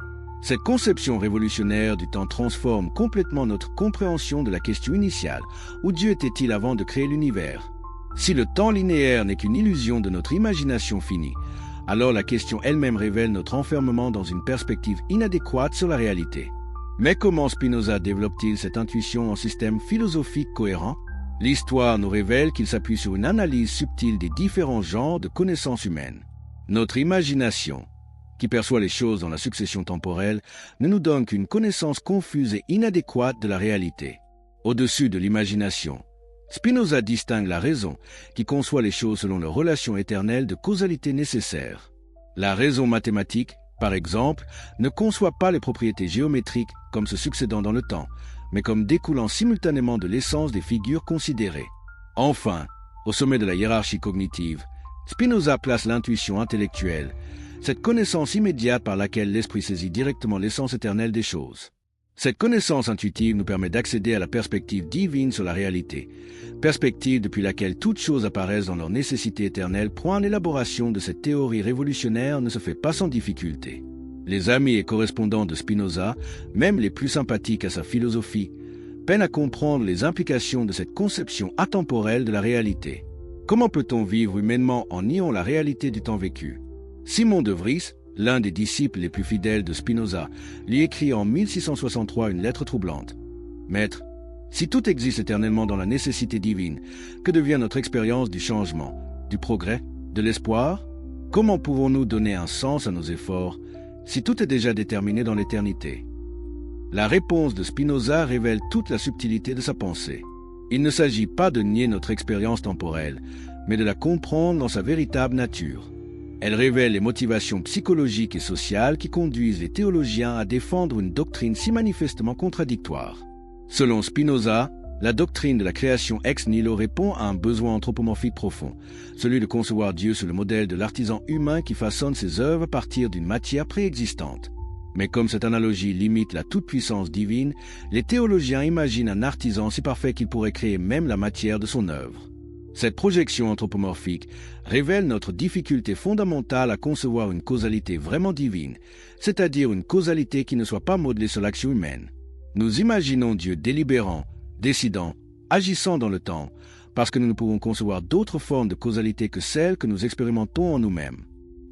Cette conception révolutionnaire du temps transforme complètement notre compréhension de la question initiale. Où Dieu était-il avant de créer l'univers? Si le temps linéaire n'est qu'une illusion de notre imagination finie, alors la question elle-même révèle notre enfermement dans une perspective inadéquate sur la réalité. Mais comment Spinoza développe-t-il cette intuition en système philosophique cohérent? L'histoire nous révèle qu'il s'appuie sur une analyse subtile des différents genres de connaissances humaines. Notre imagination, qui perçoit les choses dans la succession temporelle, ne nous donne qu'une connaissance confuse et inadéquate de la réalité. Au-dessus de l'imagination, Spinoza distingue la raison, qui conçoit les choses selon leur relation éternelle de causalité nécessaire. La raison mathématique, par exemple, ne conçoit pas les propriétés géométriques comme se succédant dans le temps, mais comme découlant simultanément de l'essence des figures considérées. Enfin, au sommet de la hiérarchie cognitive, Spinoza place l'intuition intellectuelle, cette connaissance immédiate par laquelle l'esprit saisit directement l'essence éternelle des choses. Cette connaissance intuitive nous permet d'accéder à la perspective divine sur la réalité, perspective depuis laquelle toutes choses apparaissent dans leur nécessité éternelle. Point l'élaboration de cette théorie révolutionnaire ne se fait pas sans difficulté. Les amis et correspondants de Spinoza, même les plus sympathiques à sa philosophie, peinent à comprendre les implications de cette conception atemporelle de la réalité. Comment peut-on vivre humainement en niant la réalité du temps vécu? Simon de Vries, l'un des disciples les plus fidèles de Spinoza, lui écrit en 1663 une lettre troublante. « Maître, si tout existe éternellement dans la nécessité divine, que devient notre expérience du changement, du progrès, de l'espoir? Comment pouvons-nous donner un sens à nos efforts si tout est déjà déterminé dans l'éternité ?» La réponse de Spinoza révèle toute la subtilité de sa pensée. Il ne s'agit pas de nier notre expérience temporelle, mais de la comprendre dans sa véritable nature. Elle révèle les motivations psychologiques et sociales qui conduisent les théologiens à défendre une doctrine si manifestement contradictoire. Selon Spinoza, la doctrine de la création ex nihilo répond à un besoin anthropomorphique profond, celui de concevoir Dieu sur le modèle de l'artisan humain qui façonne ses œuvres à partir d'une matière préexistante. Mais comme cette analogie limite la toute-puissance divine, les théologiens imaginent un artisan si parfait qu'il pourrait créer même la matière de son œuvre. Cette projection anthropomorphique révèle notre difficulté fondamentale à concevoir une causalité vraiment divine, c'est-à-dire une causalité qui ne soit pas modelée sur l'action humaine. Nous imaginons Dieu délibérant, décidant, agissant dans le temps, parce que nous ne pouvons concevoir d'autres formes de causalité que celles que nous expérimentons en nous-mêmes.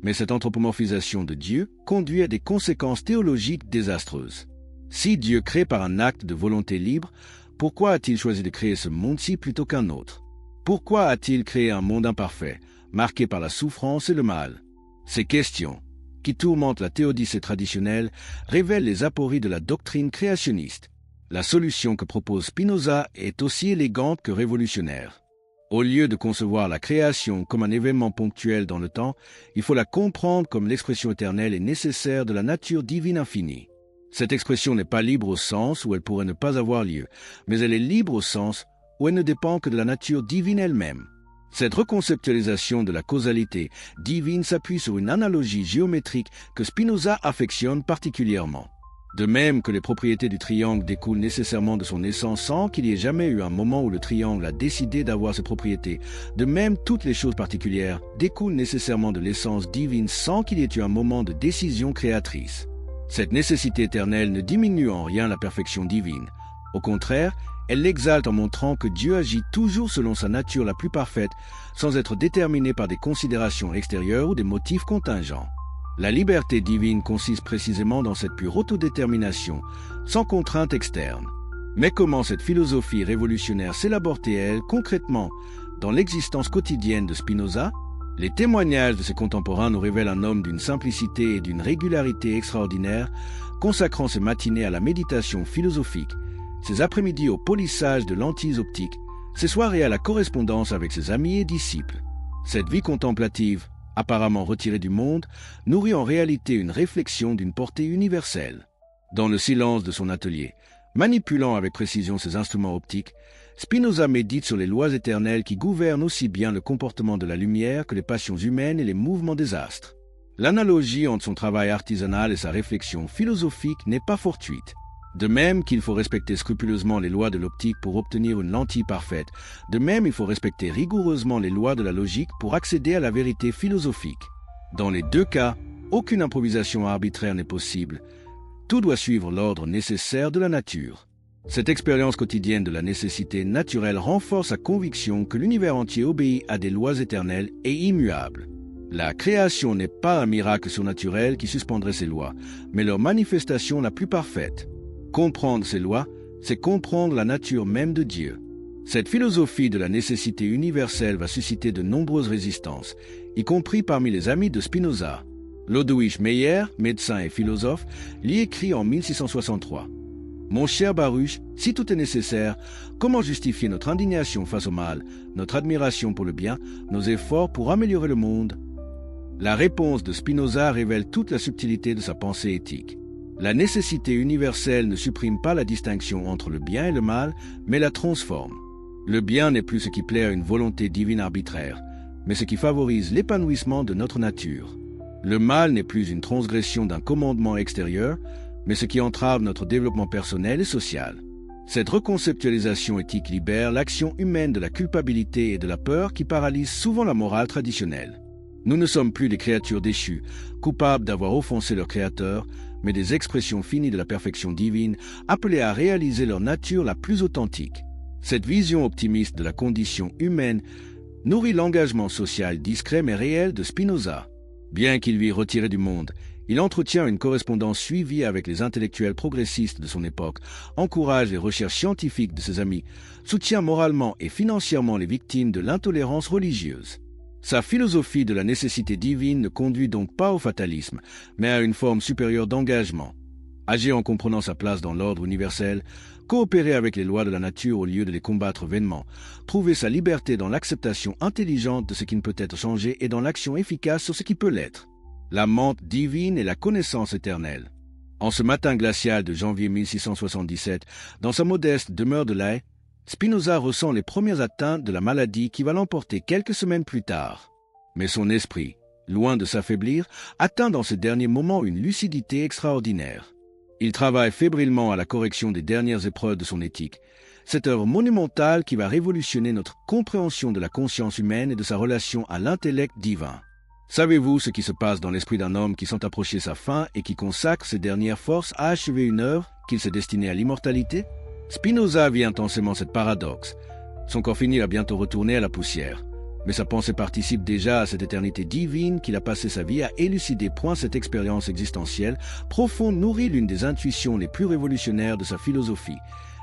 Mais cette anthropomorphisation de Dieu conduit à des conséquences théologiques désastreuses. Si Dieu crée par un acte de volonté libre, pourquoi a-t-il choisi de créer ce monde-ci plutôt qu'un autre? Pourquoi a-t-il créé un monde imparfait, marqué par la souffrance et le mal? Ces questions, qui tourmentent la théodicée traditionnelle, révèlent les apories de la doctrine créationniste. La solution que propose Spinoza est aussi élégante que révolutionnaire. Au lieu de concevoir la création comme un événement ponctuel dans le temps, il faut la comprendre comme l'expression éternelle et nécessaire de la nature divine infinie. Cette expression n'est pas libre au sens où elle pourrait ne pas avoir lieu, mais elle est libre au sens où elle ne dépend que de la nature divine elle-même. Cette reconceptualisation de la causalité divine s'appuie sur une analogie géométrique que Spinoza affectionne particulièrement. De même que les propriétés du triangle découlent nécessairement de son essence sans qu'il y ait jamais eu un moment où le triangle a décidé d'avoir ces propriétés, de même toutes les choses particulières découlent nécessairement de l'essence divine sans qu'il y ait eu un moment de décision créatrice. Cette nécessité éternelle ne diminue en rien la perfection divine. Au contraire, elle l'exalte en montrant que Dieu agit toujours selon sa nature la plus parfaite, sans être déterminé par des considérations extérieures ou des motifs contingents. La liberté divine consiste précisément dans cette pure autodétermination, sans contrainte externe. Mais comment cette philosophie révolutionnaire s'élabore-t-elle concrètement dans l'existence quotidienne de Spinoza? Les témoignages de ses contemporains nous révèlent un homme d'une simplicité et d'une régularité extraordinaires, consacrant ses matinées à la méditation philosophique, ses après-midi au polissage de lentilles optiques, ses soirées à la correspondance avec ses amis et disciples. Cette vie contemplative, apparemment retirée du monde, nourrit en réalité une réflexion d'une portée universelle. Dans le silence de son atelier, manipulant avec précision ses instruments optiques, Spinoza médite sur les lois éternelles qui gouvernent aussi bien le comportement de la lumière que les passions humaines et les mouvements des astres. L'analogie entre son travail artisanal et sa réflexion philosophique n'est pas fortuite. De même qu'il faut respecter scrupuleusement les lois de l'optique pour obtenir une lentille parfaite, de même il faut respecter rigoureusement les lois de la logique pour accéder à la vérité philosophique. Dans les deux cas, aucune improvisation arbitraire n'est possible. Tout doit suivre l'ordre nécessaire de la nature. Cette expérience quotidienne de la nécessité naturelle renforce sa conviction que l'univers entier obéit à des lois éternelles et immuables. La création n'est pas un miracle surnaturel qui suspendrait ces lois, mais leur manifestation la plus parfaite. Comprendre ces lois, c'est comprendre la nature même de Dieu. Cette philosophie de la nécessité universelle va susciter de nombreuses résistances, y compris parmi les amis de Spinoza. Ludwig Meyer, médecin et philosophe, l'y écrit en 1663. « Mon cher Baruch, si tout est nécessaire, comment justifier notre indignation face au mal, notre admiration pour le bien, nos efforts pour améliorer le monde ?» La réponse de Spinoza révèle toute la subtilité de sa pensée éthique. La nécessité universelle ne supprime pas la distinction entre le bien et le mal, mais la transforme. Le bien n'est plus ce qui plaît à une volonté divine arbitraire, mais ce qui favorise l'épanouissement de notre nature. Le mal n'est plus une transgression d'un commandement extérieur, mais ce qui entrave notre développement personnel et social. Cette reconceptualisation éthique libère l'action humaine de la culpabilité et de la peur qui paralysent souvent la morale traditionnelle. Nous ne sommes plus des créatures déchues, coupables d'avoir offensé leur Créateur, mais des expressions finies de la perfection divine, appelées à réaliser leur nature la plus authentique. Cette vision optimiste de la condition humaine nourrit l'engagement social discret mais réel de Spinoza. Bien qu'il vit retiré du monde, il entretient une correspondance suivie avec les intellectuels progressistes de son époque, encourage les recherches scientifiques de ses amis, soutient moralement et financièrement les victimes de l'intolérance religieuse. Sa philosophie de la nécessité divine ne conduit donc pas au fatalisme, mais à une forme supérieure d'engagement. Agir en comprenant sa place dans l'ordre universel, coopérer avec les lois de la nature au lieu de les combattre vainement, trouver sa liberté dans l'acceptation intelligente de ce qui ne peut être changé et dans l'action efficace sur ce qui peut l'être. La menthe divine et la connaissance éternelle. En ce matin glacial de janvier 1677, dans sa modeste demeure de l'Aie, Spinoza ressent les premières atteintes de la maladie qui va l'emporter quelques semaines plus tard. Mais son esprit, loin de s'affaiblir, atteint dans ces derniers moments une lucidité extraordinaire. Il travaille fébrilement à la correction des dernières épreuves de son éthique, cette œuvre monumentale qui va révolutionner notre compréhension de la conscience humaine et de sa relation à l'intellect divin. Savez-vous ce qui se passe dans l'esprit d'un homme qui sent approcher sa fin et qui consacre ses dernières forces à achever une œuvre qu'il s'est destinée à l'immortalité? Spinoza vit intensément cette paradoxe. Son corps fini va bientôt retourner à la poussière. Mais sa pensée participe déjà à cette éternité divine qu'il a passé sa vie à élucider. Point cette expérience existentielle profonde nourrit l'une des intuitions les plus révolutionnaires de sa philosophie.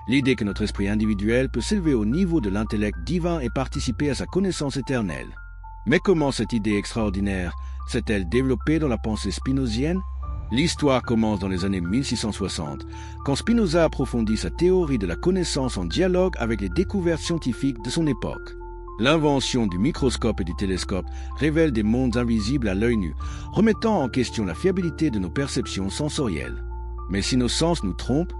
L'idée que notre esprit individuel peut s'élever au niveau de l'intellect divin et participer à sa connaissance éternelle. Mais comment cette idée extraordinaire s'est-elle développée dans la pensée spinozienne? L'histoire commence dans les années 1660, quand Spinoza approfondit sa théorie de la connaissance en dialogue avec les découvertes scientifiques de son époque. L'invention du microscope et du télescope révèle des mondes invisibles à l'œil nu, remettant en question la fiabilité de nos perceptions sensorielles. Mais si nos sens nous trompent,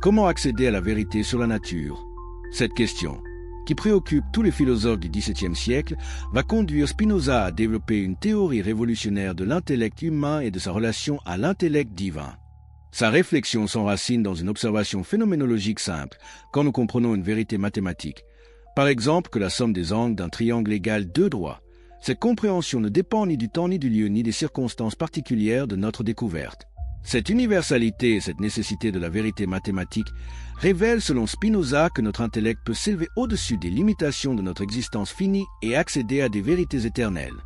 comment accéder à la vérité sur la nature? Cette question, qui préoccupe tous les philosophes du XVIIe siècle, va conduire Spinoza à développer une théorie révolutionnaire de l'intellect humain et de sa relation à l'intellect divin. Sa réflexion s'enracine dans une observation phénoménologique simple, quand nous comprenons une vérité mathématique. Par exemple, que la somme des angles d'un triangle égale 2 droits. Cette compréhension ne dépend ni du temps, ni du lieu, ni des circonstances particulières de notre découverte. Cette universalité et cette nécessité de la vérité mathématique révèlent selon Spinoza que notre intellect peut s'élever au-dessus des limitations de notre existence finie et accéder à des vérités éternelles.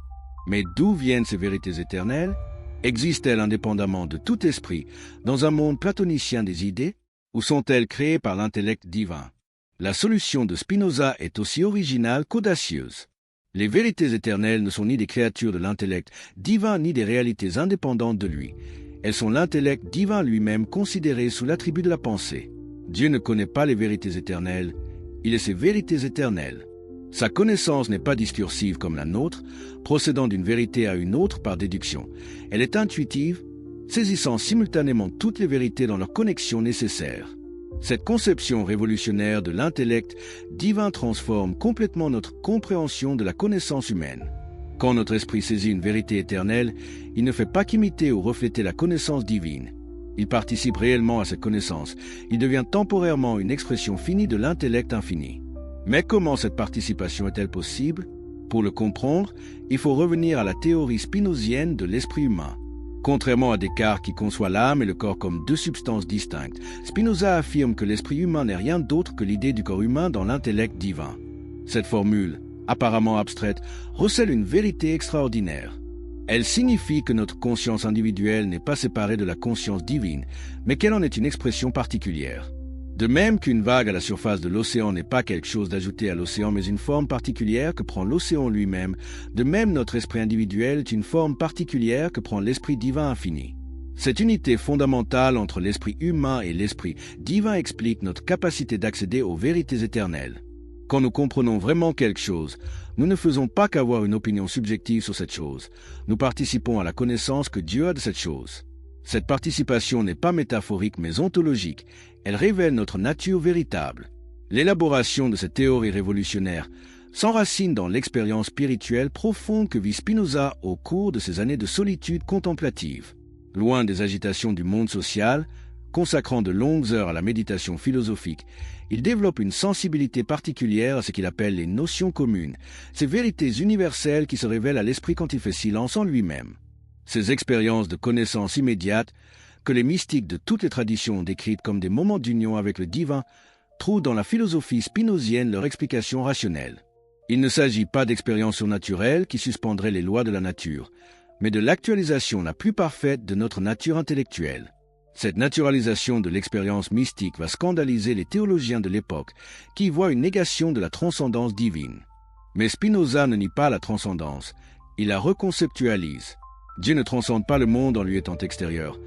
Mais d'où viennent ces vérités éternelles? Existent-elles indépendamment de tout esprit dans un monde platonicien des idées, ou sont-elles créées par l'intellect divin? La solution de Spinoza est aussi originale qu'audacieuse. Les vérités éternelles ne sont ni des créatures de l'intellect divin ni des réalités indépendantes de lui. Elles sont l'intellect divin lui-même considéré sous l'attribut de la pensée. Dieu ne connaît pas les vérités éternelles, il est ses vérités éternelles. Sa connaissance n'est pas discursive comme la nôtre, procédant d'une vérité à une autre par déduction. Elle est intuitive, saisissant simultanément toutes les vérités dans leur connexion nécessaire. Cette conception révolutionnaire de l'intellect divin transforme complètement notre compréhension de la connaissance humaine. Quand notre esprit saisit une vérité éternelle, il ne fait pas qu'imiter ou refléter la connaissance divine. Il participe réellement à cette connaissance. Il devient temporairement une expression finie de l'intellect infini. Mais comment cette participation est-elle possible? Pour le comprendre, il faut revenir à la théorie spinozienne de l'esprit humain. Contrairement à Descartes qui conçoit l'âme et le corps comme deux substances distinctes, Spinoza affirme que l'esprit humain n'est rien d'autre que l'idée du corps humain dans l'intellect divin. Cette formule, apparemment abstraite, recèle une vérité extraordinaire. Elle signifie que notre conscience individuelle n'est pas séparée de la conscience divine, mais qu'elle en est une expression particulière. De même qu'une vague à la surface de l'océan n'est pas quelque chose d'ajouté à l'océan, mais une forme particulière que prend l'océan lui-même, de même notre esprit individuel est une forme particulière que prend l'esprit divin infini. Cette unité fondamentale entre l'esprit humain et l'esprit divin explique notre capacité d'accéder aux vérités éternelles. Quand nous comprenons vraiment quelque chose, nous ne faisons pas qu'avoir une opinion subjective sur cette chose. Nous participons à la connaissance que Dieu a de cette chose. Cette participation n'est pas métaphorique mais ontologique. Elle révèle notre nature véritable. L'élaboration de cette théorie révolutionnaire s'enracine dans l'expérience spirituelle profonde que vit Spinoza au cours de ses années de solitude contemplative. Loin des agitations du monde social, consacrant de longues heures à la méditation philosophique, il développe une sensibilité particulière à ce qu'il appelle les notions communes, ces vérités universelles qui se révèlent à l'esprit quand il fait silence en lui-même. Ces expériences de connaissance immédiate, que les mystiques de toutes les traditions ont décrites comme des moments d'union avec le divin, trouvent dans la philosophie spinozienne leur explication rationnelle. Il ne s'agit pas d'expériences surnaturelles qui suspendraient les lois de la nature, mais de l'actualisation la plus parfaite de notre nature intellectuelle. Cette naturalisation de l'expérience mystique va scandaliser les théologiens de l'époque, qui y voient une négation de la transcendance divine. Mais Spinoza ne nie pas la transcendance, il la reconceptualise. Dieu ne transcende pas le monde en lui étant extérieur.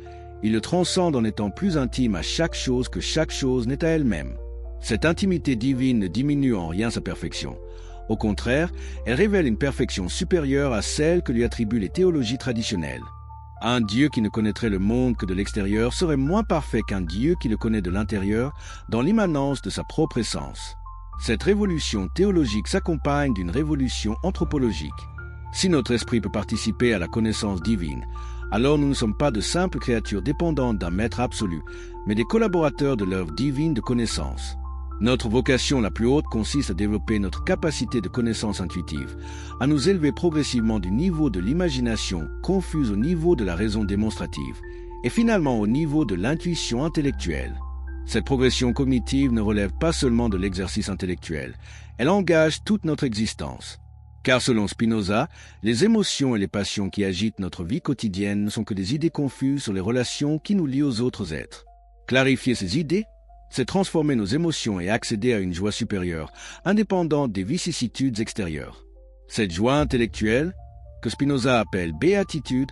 Il le transcende en étant plus intime à chaque chose que chaque chose n'est à elle-même. Cette intimité divine ne diminue en rien sa perfection. Au contraire, elle révèle une perfection supérieure à celle que lui attribuent les théologies traditionnelles. Un Dieu qui ne connaîtrait le monde que de l'extérieur serait moins parfait qu'un Dieu qui le connaît de l'intérieur dans l'immanence de sa propre essence. Cette révolution théologique s'accompagne d'une révolution anthropologique. Si notre esprit peut participer à la connaissance divine, alors nous ne sommes pas de simples créatures dépendantes d'un maître absolu, mais des collaborateurs de l'œuvre divine de connaissance. Notre vocation la plus haute consiste à développer notre capacité de connaissance intuitive, à nous élever progressivement du niveau de l'imagination confuse au niveau de la raison démonstrative, et finalement au niveau de l'intuition intellectuelle. Cette progression cognitive ne relève pas seulement de l'exercice intellectuel, elle engage toute notre existence. Car selon Spinoza, les émotions et les passions qui agitent notre vie quotidienne ne sont que des idées confuses sur les relations qui nous lient aux autres êtres. Clarifier ces idées, c'est transformer nos émotions et accéder à une joie supérieure, indépendante des vicissitudes extérieures. Cette joie intellectuelle, que Spinoza appelle béatitude,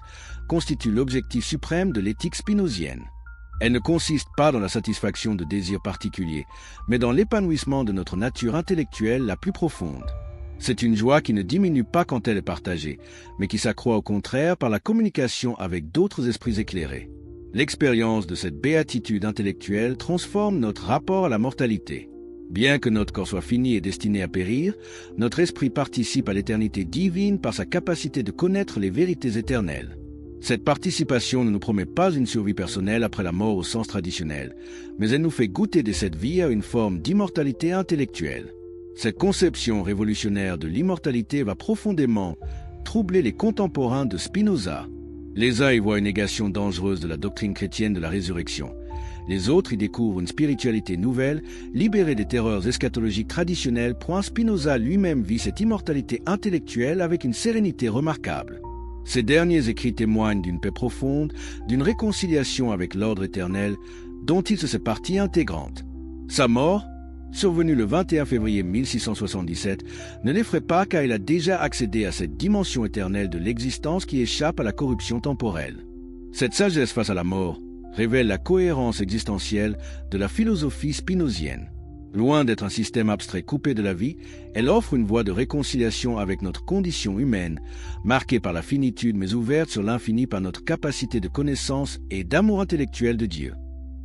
constitue l'objectif suprême de l'éthique spinozienne. Elle ne consiste pas dans la satisfaction de désirs particuliers, mais dans l'épanouissement de notre nature intellectuelle la plus profonde. C'est une joie qui ne diminue pas quand elle est partagée, mais qui s'accroît au contraire par la communication avec d'autres esprits éclairés. L'expérience de cette béatitude intellectuelle transforme notre rapport à la mortalité. Bien que notre corps soit fini et destiné à périr, notre esprit participe à l'éternité divine par sa capacité de connaître les vérités éternelles. Cette participation ne nous promet pas une survie personnelle après la mort au sens traditionnel, mais elle nous fait goûter de cette vie à une forme d'immortalité intellectuelle. Cette conception révolutionnaire de l'immortalité va profondément troubler les contemporains de Spinoza. Les uns y voient une négation dangereuse de la doctrine chrétienne de la résurrection. Les autres y découvrent une spiritualité nouvelle, libérée des terreurs eschatologiques traditionnelles. Spinoza lui-même vit cette immortalité intellectuelle avec une sérénité remarquable. Ces derniers écrits témoignent d'une paix profonde, d'une réconciliation avec l'ordre éternel, dont il se fait partie intégrante. Sa mort, survenue le 21 février 1677, ne l'effraie pas car il a déjà accédé à cette dimension éternelle de l'existence qui échappe à la corruption temporelle. Cette sagesse face à la mort révèle la cohérence existentielle de la philosophie spinozienne. Loin d'être un système abstrait coupé de la vie, elle offre une voie de réconciliation avec notre condition humaine, marquée par la finitude mais ouverte sur l'infini par notre capacité de connaissance et d'amour intellectuel de Dieu.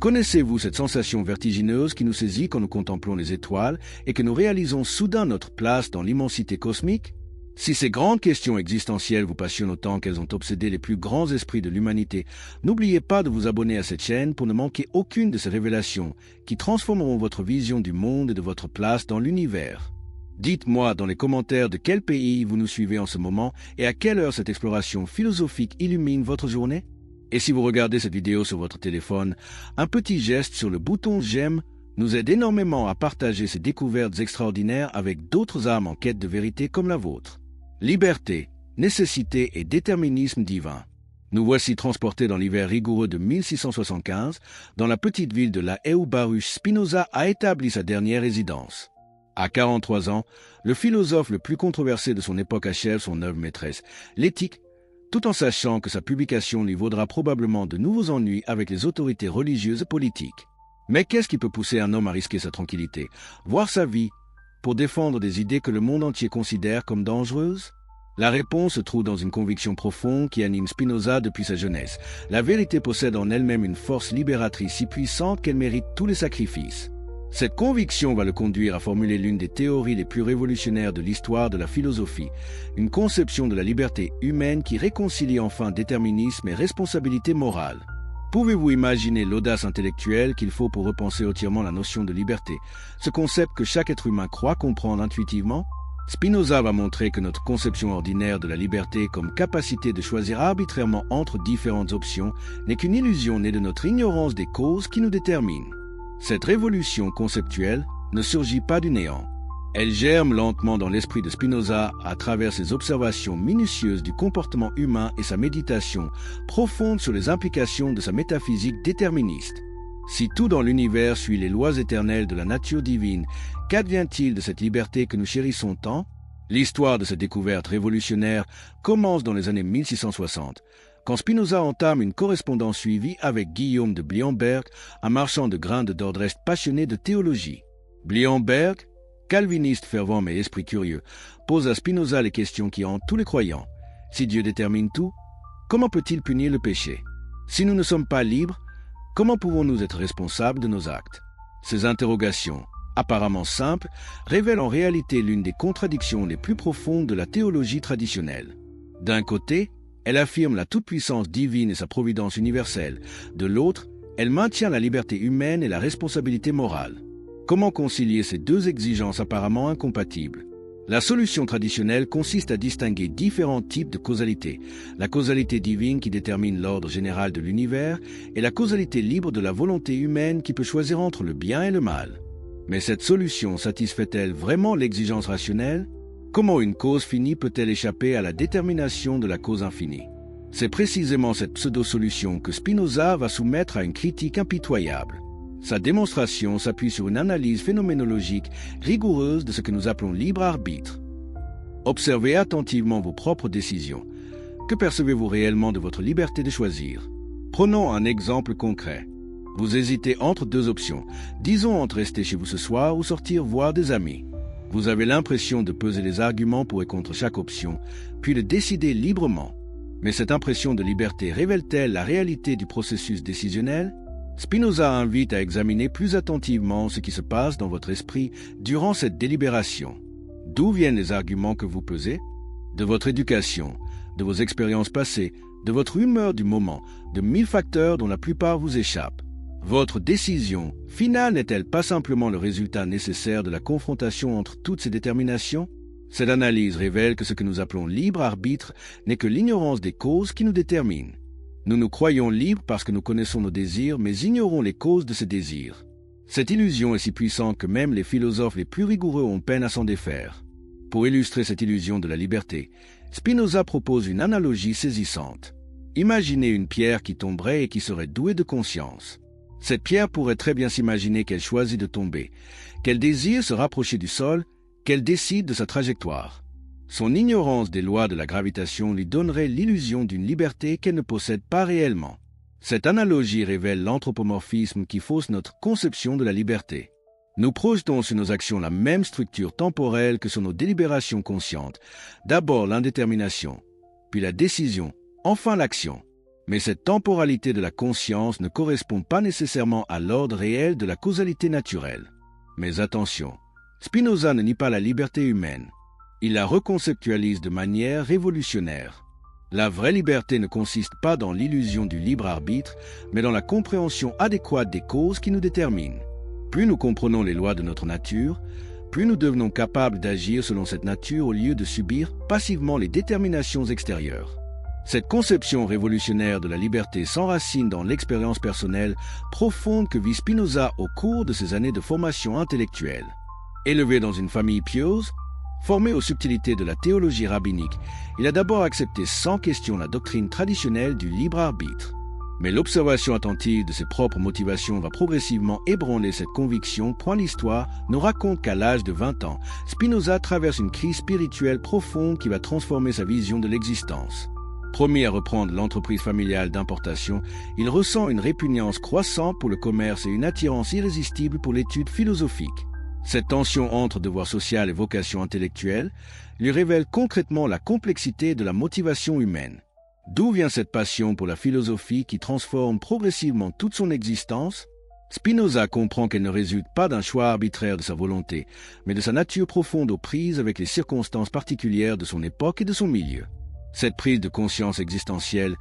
Connaissez-vous cette sensation vertigineuse qui nous saisit quand nous contemplons les étoiles et que nous réalisons soudain notre place dans l'immensité cosmique? Si ces grandes questions existentielles vous passionnent autant qu'elles ont obsédé les plus grands esprits de l'humanité, n'oubliez pas de vous abonner à cette chaîne pour ne manquer aucune de ces révélations qui transformeront votre vision du monde et de votre place dans l'univers. Dites-moi dans les commentaires de quel pays vous nous suivez en ce moment et à quelle heure cette exploration philosophique illumine votre journée. Et si vous regardez cette vidéo sur votre téléphone, un petit geste sur le bouton « J'aime » nous aide énormément à partager ces découvertes extraordinaires avec d'autres âmes en quête de vérité comme la vôtre. Liberté, nécessité et déterminisme divin. Nous voici transportés dans l'hiver rigoureux de 1675, dans la petite ville de La Haye-Baruch. Spinoza a établi sa dernière résidence. À 43 ans, le philosophe le plus controversé de son époque achève son œuvre maîtresse, l'Éthique, tout en sachant que sa publication lui vaudra probablement de nouveaux ennuis avec les autorités religieuses et politiques. Mais qu'est-ce qui peut pousser un homme à risquer sa tranquillité, voire sa vie, pour défendre des idées que le monde entier considère comme dangereuses? La réponse se trouve dans une conviction profonde qui anime Spinoza depuis sa jeunesse. La vérité possède en elle-même une force libératrice si puissante qu'elle mérite tous les sacrifices. Cette conviction va le conduire à formuler l'une des théories les plus révolutionnaires de l'histoire de la philosophie, une conception de la liberté humaine qui réconcilie enfin déterminisme et responsabilité morale. Pouvez-vous imaginer l'audace intellectuelle qu'il faut pour repenser entièrement la notion de liberté, ce concept que chaque être humain croit comprendre intuitivement? Spinoza va montrer que notre conception ordinaire de la liberté comme capacité de choisir arbitrairement entre différentes options n'est qu'une illusion née de notre ignorance des causes qui nous déterminent. Cette révolution conceptuelle ne surgit pas du néant. Elle germe lentement dans l'esprit de Spinoza à travers ses observations minutieuses du comportement humain et sa méditation profonde sur les implications de sa métaphysique déterministe. Si tout dans l'univers suit les lois éternelles de la nature divine, qu'advient-il de cette liberté que nous chérissons tant? L'histoire de cette découverte révolutionnaire commence dans les années 1660, quand Spinoza entame une correspondance suivie avec Guillaume de Bliemberg, un marchand de grains de Dordrecht passionné de théologie. Bliemberg, calviniste fervent mais esprit curieux, pose à Spinoza les questions qui hantent tous les croyants. Si Dieu détermine tout, comment peut-il punir le péché? Si nous ne sommes pas libres, comment pouvons-nous être responsables de nos actes? Ces interrogations, apparemment simples, révèlent en réalité l'une des contradictions les plus profondes de la théologie traditionnelle. D'un côté, elle affirme la toute-puissance divine et sa providence universelle. De l'autre, elle maintient la liberté humaine et la responsabilité morale. Comment concilier ces deux exigences apparemment incompatibles? La solution traditionnelle consiste à distinguer différents types de causalité. La causalité divine qui détermine l'ordre général de l'univers et la causalité libre de la volonté humaine qui peut choisir entre le bien et le mal. Mais cette solution satisfait-elle vraiment l'exigence rationnelle? Comment une cause finie peut-elle échapper à la détermination de la cause infinie? C'est précisément cette pseudo-solution que Spinoza va soumettre à une critique impitoyable. Sa démonstration s'appuie sur une analyse phénoménologique rigoureuse de ce que nous appelons libre arbitre. Observez attentivement vos propres décisions. Que percevez-vous réellement de votre liberté de choisir? Prenons un exemple concret. Vous hésitez entre deux options. Disons entre rester chez vous ce soir ou sortir voir des amis. Vous avez l'impression de peser les arguments pour et contre chaque option, puis de décider librement. Mais cette impression de liberté révèle-t-elle la réalité du processus décisionnel? Spinoza invite à examiner plus attentivement ce qui se passe dans votre esprit durant cette délibération. D'où viennent les arguments que vous pesez? De votre éducation, de vos expériences passées, de votre humeur du moment, de 1000 facteurs dont la plupart vous échappent. Votre décision finale n'est-elle pas simplement le résultat nécessaire de la confrontation entre toutes ces déterminations? Cette analyse révèle que ce que nous appelons libre arbitre n'est que l'ignorance des causes qui nous déterminent. Nous nous croyons libres parce que nous connaissons nos désirs, mais ignorons les causes de ces désirs. Cette illusion est si puissante que même les philosophes les plus rigoureux ont peine à s'en défaire. Pour illustrer cette illusion de la liberté, Spinoza propose une analogie saisissante. Imaginez une pierre qui tomberait et qui serait douée de conscience. Cette pierre pourrait très bien s'imaginer qu'elle choisit de tomber, qu'elle désire se rapprocher du sol, qu'elle décide de sa trajectoire. Son ignorance des lois de la gravitation lui donnerait l'illusion d'une liberté qu'elle ne possède pas réellement. Cette analogie révèle l'anthropomorphisme qui fausse notre conception de la liberté. Nous projetons sur nos actions la même structure temporelle que sur nos délibérations conscientes. D'abord l'indétermination, puis la décision, enfin l'action. Mais cette temporalité de la conscience ne correspond pas nécessairement à l'ordre réel de la causalité naturelle. Mais attention, Spinoza ne nie pas la liberté humaine. Il la reconceptualise de manière révolutionnaire. La vraie liberté ne consiste pas dans l'illusion du libre arbitre, mais dans la compréhension adéquate des causes qui nous déterminent. Plus nous comprenons les lois de notre nature, plus nous devenons capables d'agir selon cette nature au lieu de subir passivement les déterminations extérieures. Cette conception révolutionnaire de la liberté s'enracine dans l'expérience personnelle profonde que vit Spinoza au cours de ses années de formation intellectuelle. Élevé dans une famille pieuse, formé aux subtilités de la théologie rabbinique, il a d'abord accepté sans question la doctrine traditionnelle du libre arbitre. Mais l'observation attentive de ses propres motivations va progressivement ébranler cette conviction, point l'histoire nous raconte qu'à l'âge de 20 ans, Spinoza traverse une crise spirituelle profonde qui va transformer sa vision de l'existence. Promis à reprendre l'entreprise familiale d'importation, il ressent une répugnance croissante pour le commerce et une attirance irrésistible pour l'étude philosophique. Cette tension entre devoir social et vocation intellectuelle lui révèle concrètement la complexité de la motivation humaine. D'où vient cette passion pour la philosophie qui transforme progressivement toute son existence? Spinoza comprend qu'elle ne résulte pas d'un choix arbitraire de sa volonté, mais de sa nature profonde aux prises avec les circonstances particulières de son époque et de son milieu. Cette prise de conscience existentielle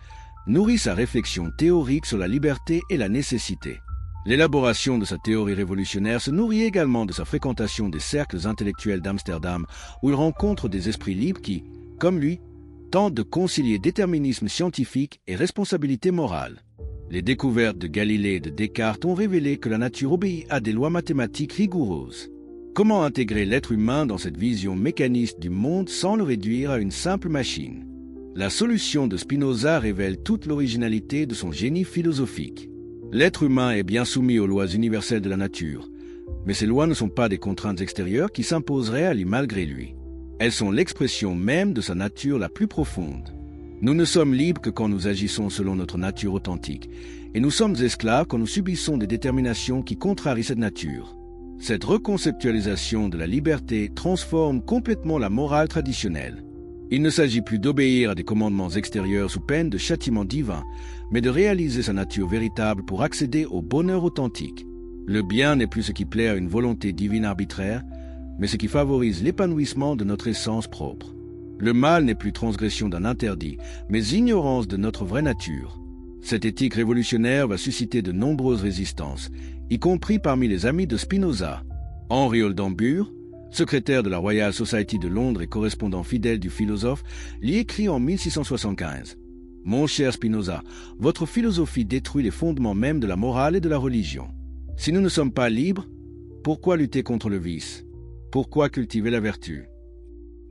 nourrit sa réflexion théorique sur la liberté et la nécessité. L'élaboration de sa théorie révolutionnaire se nourrit également de sa fréquentation des cercles intellectuels d'Amsterdam, où il rencontre des esprits libres qui, comme lui, tentent de concilier déterminisme scientifique et responsabilité morale. Les découvertes de Galilée et de Descartes ont révélé que la nature obéit à des lois mathématiques rigoureuses. Comment intégrer l'être humain dans cette vision mécaniste du monde sans le réduire à une simple machine? La solution de Spinoza révèle toute l'originalité de son génie philosophique. L'être humain est bien soumis aux lois universelles de la nature, mais ces lois ne sont pas des contraintes extérieures qui s'imposeraient à lui malgré lui. Elles sont l'expression même de sa nature la plus profonde. Nous ne sommes libres que quand nous agissons selon notre nature authentique, et nous sommes esclaves quand nous subissons des déterminations qui contrarient cette nature. Cette reconceptualisation de la liberté transforme complètement la morale traditionnelle. Il ne s'agit plus d'obéir à des commandements extérieurs sous peine de châtiment divin, mais de réaliser sa nature véritable pour accéder au bonheur authentique. Le bien n'est plus ce qui plaît à une volonté divine arbitraire, mais ce qui favorise l'épanouissement de notre essence propre. Le mal n'est plus transgression d'un interdit, mais ignorance de notre vraie nature. Cette éthique révolutionnaire va susciter de nombreuses résistances, y compris parmi les amis de Spinoza. Henry Oldenburg, secrétaire de la Royal Society de Londres et correspondant fidèle du philosophe, lui écrit en 1675 « Mon cher Spinoza, votre philosophie détruit les fondements même de la morale et de la religion. Si nous ne sommes pas libres, pourquoi lutter contre le vice? Pourquoi cultiver la vertu ?»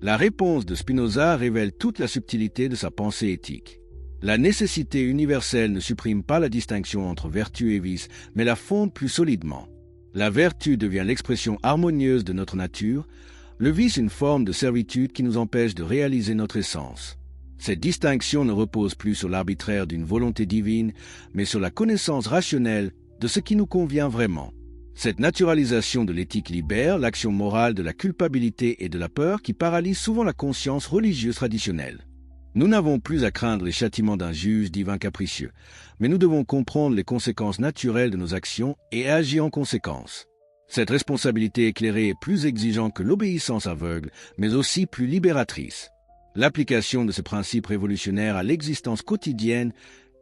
La réponse de Spinoza révèle toute la subtilité de sa pensée éthique. La nécessité universelle ne supprime pas la distinction entre vertu et vice, mais la fonde plus solidement. La vertu devient l'expression harmonieuse de notre nature, le vice une forme de servitude qui nous empêche de réaliser notre essence. Cette distinction ne repose plus sur l'arbitraire d'une volonté divine, mais sur la connaissance rationnelle de ce qui nous convient vraiment. Cette naturalisation de l'éthique libère l'action morale de la culpabilité et de la peur qui paralyse souvent la conscience religieuse traditionnelle. Nous n'avons plus à craindre les châtiments d'un juge divin capricieux, mais nous devons comprendre les conséquences naturelles de nos actions et agir en conséquence. Cette responsabilité éclairée est plus exigeante que l'obéissance aveugle, mais aussi plus libératrice. L'application de ce principe révolutionnaire à l'existence quotidienne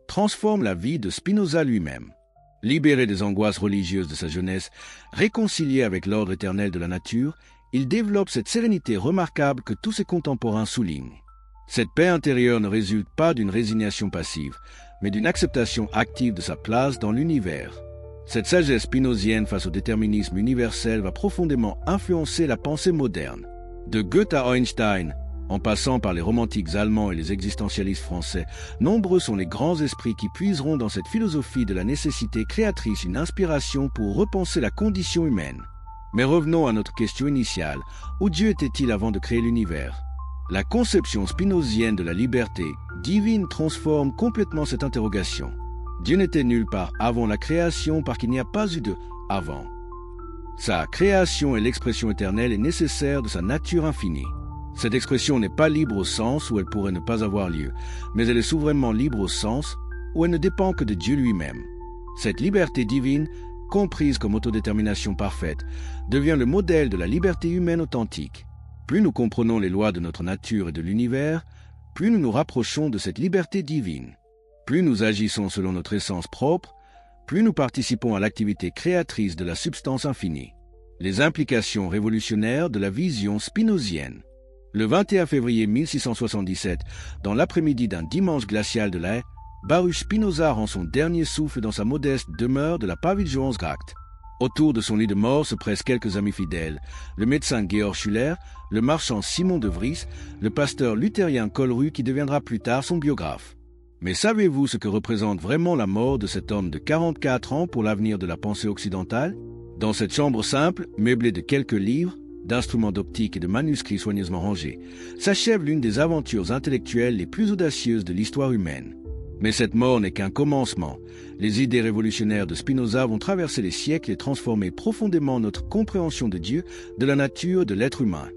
transforme la vie de Spinoza lui-même. Libéré des angoisses religieuses de sa jeunesse, réconcilié avec l'ordre éternel de la nature, il développe cette sérénité remarquable que tous ses contemporains soulignent. Cette paix intérieure ne résulte pas d'une résignation passive, mais d'une acceptation active de sa place dans l'univers. Cette sagesse spinozienne face au déterminisme universel va profondément influencer la pensée moderne. De Goethe à Einstein, en passant par les romantiques allemands et les existentialistes français, nombreux sont les grands esprits qui puiseront dans cette philosophie de la nécessité créatrice une inspiration pour repenser la condition humaine. Mais revenons à notre question initiale. Où Dieu était-il avant de créer l'univers? La conception spinozienne de la liberté divine transforme complètement cette interrogation. Dieu n'était nulle part avant la création parce qu'il n'y a pas eu de « avant ». Sa création et l'expression éternelle est nécessaire de sa nature infinie. Cette expression n'est pas libre au sens où elle pourrait ne pas avoir lieu, mais elle est souverainement libre au sens où elle ne dépend que de Dieu lui-même. Cette liberté divine, comprise comme autodétermination parfaite, devient le modèle de la liberté humaine authentique. Plus nous comprenons les lois de notre nature et de l'univers, plus nous nous rapprochons de cette liberté divine. Plus nous agissons selon notre essence propre, plus nous participons à l'activité créatrice de la substance infinie. Les implications révolutionnaires de la vision spinozienne. Le 21 février 1677, dans l'après-midi d'un dimanche glacial de l'Aie, Baruch Spinoza rend son dernier souffle dans sa modeste demeure de la Paviljoensgracht. Autour de son lit de mort se pressent quelques amis fidèles, le médecin Georg Schuller, le marchand Simon de Vries, le pasteur luthérien Colruyt qui deviendra plus tard son biographe. Mais savez-vous ce que représente vraiment la mort de cet homme de 44 ans pour l'avenir de la pensée occidentale? Dans cette chambre simple, meublée de quelques livres, d'instruments d'optique et de manuscrits soigneusement rangés, s'achève l'une des aventures intellectuelles les plus audacieuses de l'histoire humaine. Mais cette mort n'est qu'un commencement. Les idées révolutionnaires de Spinoza vont traverser les siècles et transformer profondément notre compréhension de Dieu, de la nature, de l'être humain.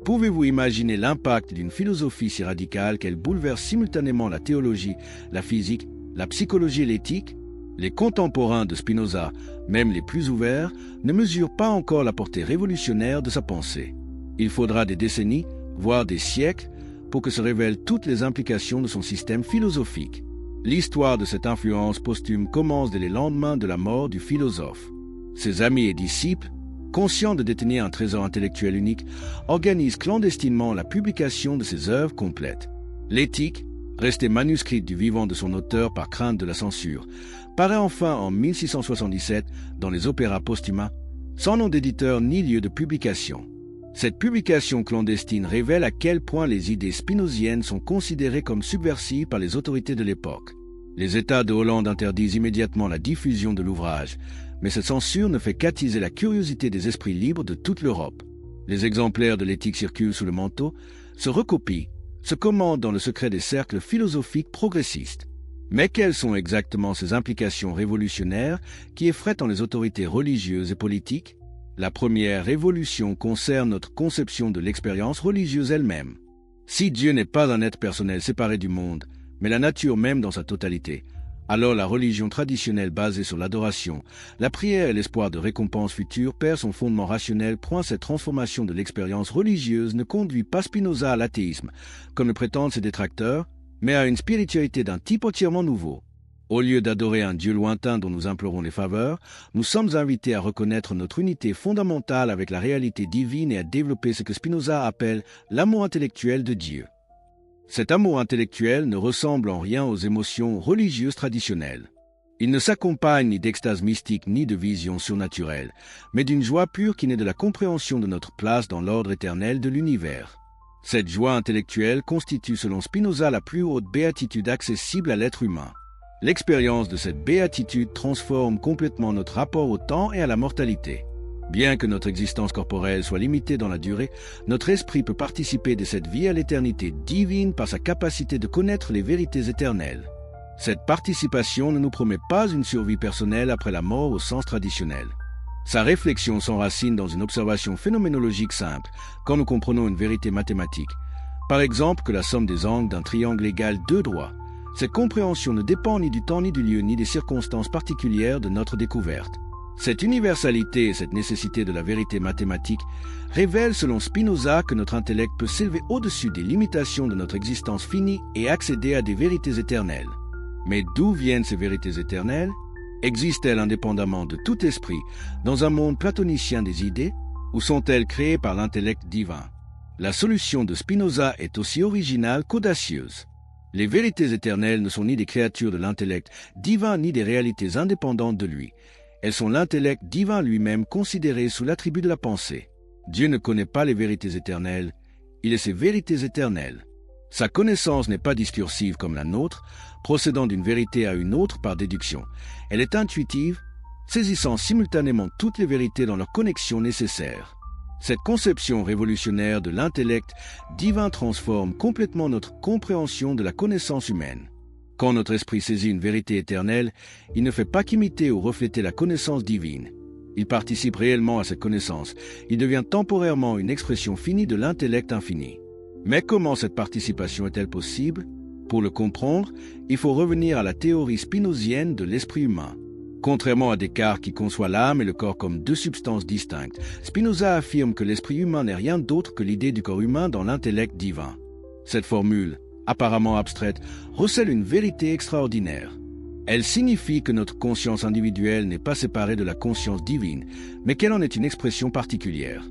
Pouvez-vous imaginer l'impact d'une philosophie si radicale qu'elle bouleverse simultanément la théologie, la physique, la psychologie et l'éthique? Les contemporains de Spinoza, même les plus ouverts, ne mesurent pas encore la portée révolutionnaire de sa pensée. Il faudra des décennies, voire des siècles, pour que se révèlent toutes les implications de son système philosophique. L'histoire de cette influence posthume commence dès les lendemains de la mort du philosophe. Ses amis et disciples, conscients de détenir un trésor intellectuel unique, organisent clandestinement la publication de ses œuvres complètes. L'éthique, restée manuscrite du vivant de son auteur par crainte de la censure, paraît enfin en 1677 dans les opéras posthumes, sans nom d'éditeur ni lieu de publication. Cette publication clandestine révèle à quel point les idées spinoziennes sont considérées comme subversives par les autorités de l'époque. Les États de Hollande interdisent immédiatement la diffusion de l'ouvrage, mais cette censure ne fait qu'attiser la curiosité des esprits libres de toute l'Europe. Les exemplaires de l'éthique circulent sous le manteau, se recopient, se commandent dans le secret des cercles philosophiques progressistes. Mais quelles sont exactement ces implications révolutionnaires qui effraient tant les autorités religieuses et politiques? La première révolution concerne notre conception de l'expérience religieuse elle-même. Si Dieu n'est pas un être personnel séparé du monde, mais la nature même dans sa totalité, alors la religion traditionnelle basée sur l'adoration, la prière et l'espoir de récompenses futures perd son fondement rationnel. Cette transformation de l'expérience religieuse ne conduit pas Spinoza à l'athéisme, comme le prétendent ses détracteurs, mais à une spiritualité d'un type entièrement nouveau. Au lieu d'adorer un Dieu lointain dont nous implorons les faveurs, nous sommes invités à reconnaître notre unité fondamentale avec la réalité divine et à développer ce que Spinoza appelle l'amour intellectuel de Dieu. Cet amour intellectuel ne ressemble en rien aux émotions religieuses traditionnelles. Il ne s'accompagne ni d'extase mystique ni de vision surnaturelle, mais d'une joie pure qui naît de la compréhension de notre place dans l'ordre éternel de l'univers. Cette joie intellectuelle constitue selon Spinoza la plus haute béatitude accessible à l'être humain. L'expérience de cette béatitude transforme complètement notre rapport au temps et à la mortalité. Bien que notre existence corporelle soit limitée dans la durée, notre esprit peut participer de cette vie à l'éternité divine par sa capacité de connaître les vérités éternelles. Cette participation ne nous promet pas une survie personnelle après la mort au sens traditionnel. Sa réflexion s'enracine dans une observation phénoménologique simple, quand nous comprenons une vérité mathématique. Par exemple, que la somme des angles d'un triangle égale 2 droits. Cette compréhension ne dépend ni du temps ni du lieu ni des circonstances particulières de notre découverte. Cette universalité et cette nécessité de la vérité mathématique révèlent selon Spinoza que notre intellect peut s'élever au-dessus des limitations de notre existence finie et accéder à des vérités éternelles. Mais d'où viennent ces vérités éternelles? Existent-elles indépendamment de tout esprit dans un monde platonicien des idées ou sont-elles créées par l'intellect divin? La solution de Spinoza est aussi originale qu'audacieuse. Les vérités éternelles ne sont ni des créatures de l'intellect divin ni des réalités indépendantes de lui. Elles sont l'intellect divin lui-même considéré sous l'attribut de la pensée. Dieu ne connaît pas les vérités éternelles, il est ces vérités éternelles. Sa connaissance n'est pas discursive comme la nôtre, procédant d'une vérité à une autre par déduction. Elle est intuitive, saisissant simultanément toutes les vérités dans leur connexion nécessaire. Cette conception révolutionnaire de l'intellect divin transforme complètement notre compréhension de la connaissance humaine. Quand notre esprit saisit une vérité éternelle, il ne fait pas qu'imiter ou refléter la connaissance divine. Il participe réellement à cette connaissance. Il devient temporairement une expression finie de l'intellect infini. Mais comment cette participation est-elle possible? Pour le comprendre, il faut revenir à la théorie spinozienne de l'esprit humain. Contrairement à Descartes qui conçoit l'âme et le corps comme deux substances distinctes, Spinoza affirme que l'esprit humain n'est rien d'autre que l'idée du corps humain dans l'intellect divin. Cette formule, apparemment abstraite, recèle une vérité extraordinaire. Elle signifie que notre conscience individuelle n'est pas séparée de la conscience divine, mais qu'elle en est une expression particulière.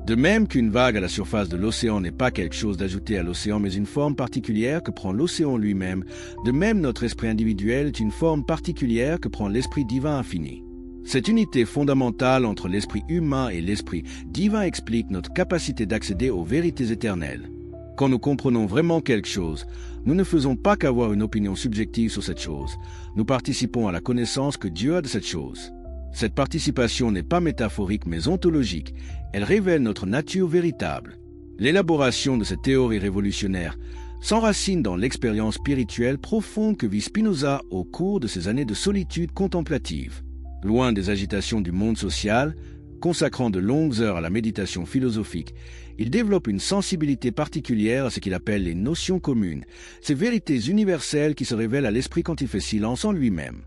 De même qu'une vague à la surface de l'océan n'est pas quelque chose d'ajouté à l'océan, mais une forme particulière que prend l'océan lui-même, de même notre esprit individuel est une forme particulière que prend l'esprit divin infini. Cette unité fondamentale entre l'esprit humain et l'esprit divin explique notre capacité d'accéder aux vérités éternelles. Quand nous comprenons vraiment quelque chose, nous ne faisons pas qu'avoir une opinion subjective sur cette chose. Nous participons à la connaissance que Dieu a de cette chose. Cette participation n'est pas métaphorique mais ontologique. Elle révèle notre nature véritable. L'élaboration de cette théorie révolutionnaire s'enracine dans l'expérience spirituelle profonde que vit Spinoza au cours de ses années de solitude contemplative. Loin des agitations du monde social, consacrant de longues heures à la méditation philosophique, il développe une sensibilité particulière à ce qu'il appelle les notions communes, ces vérités universelles qui se révèlent à l'esprit quand il fait silence en lui-même.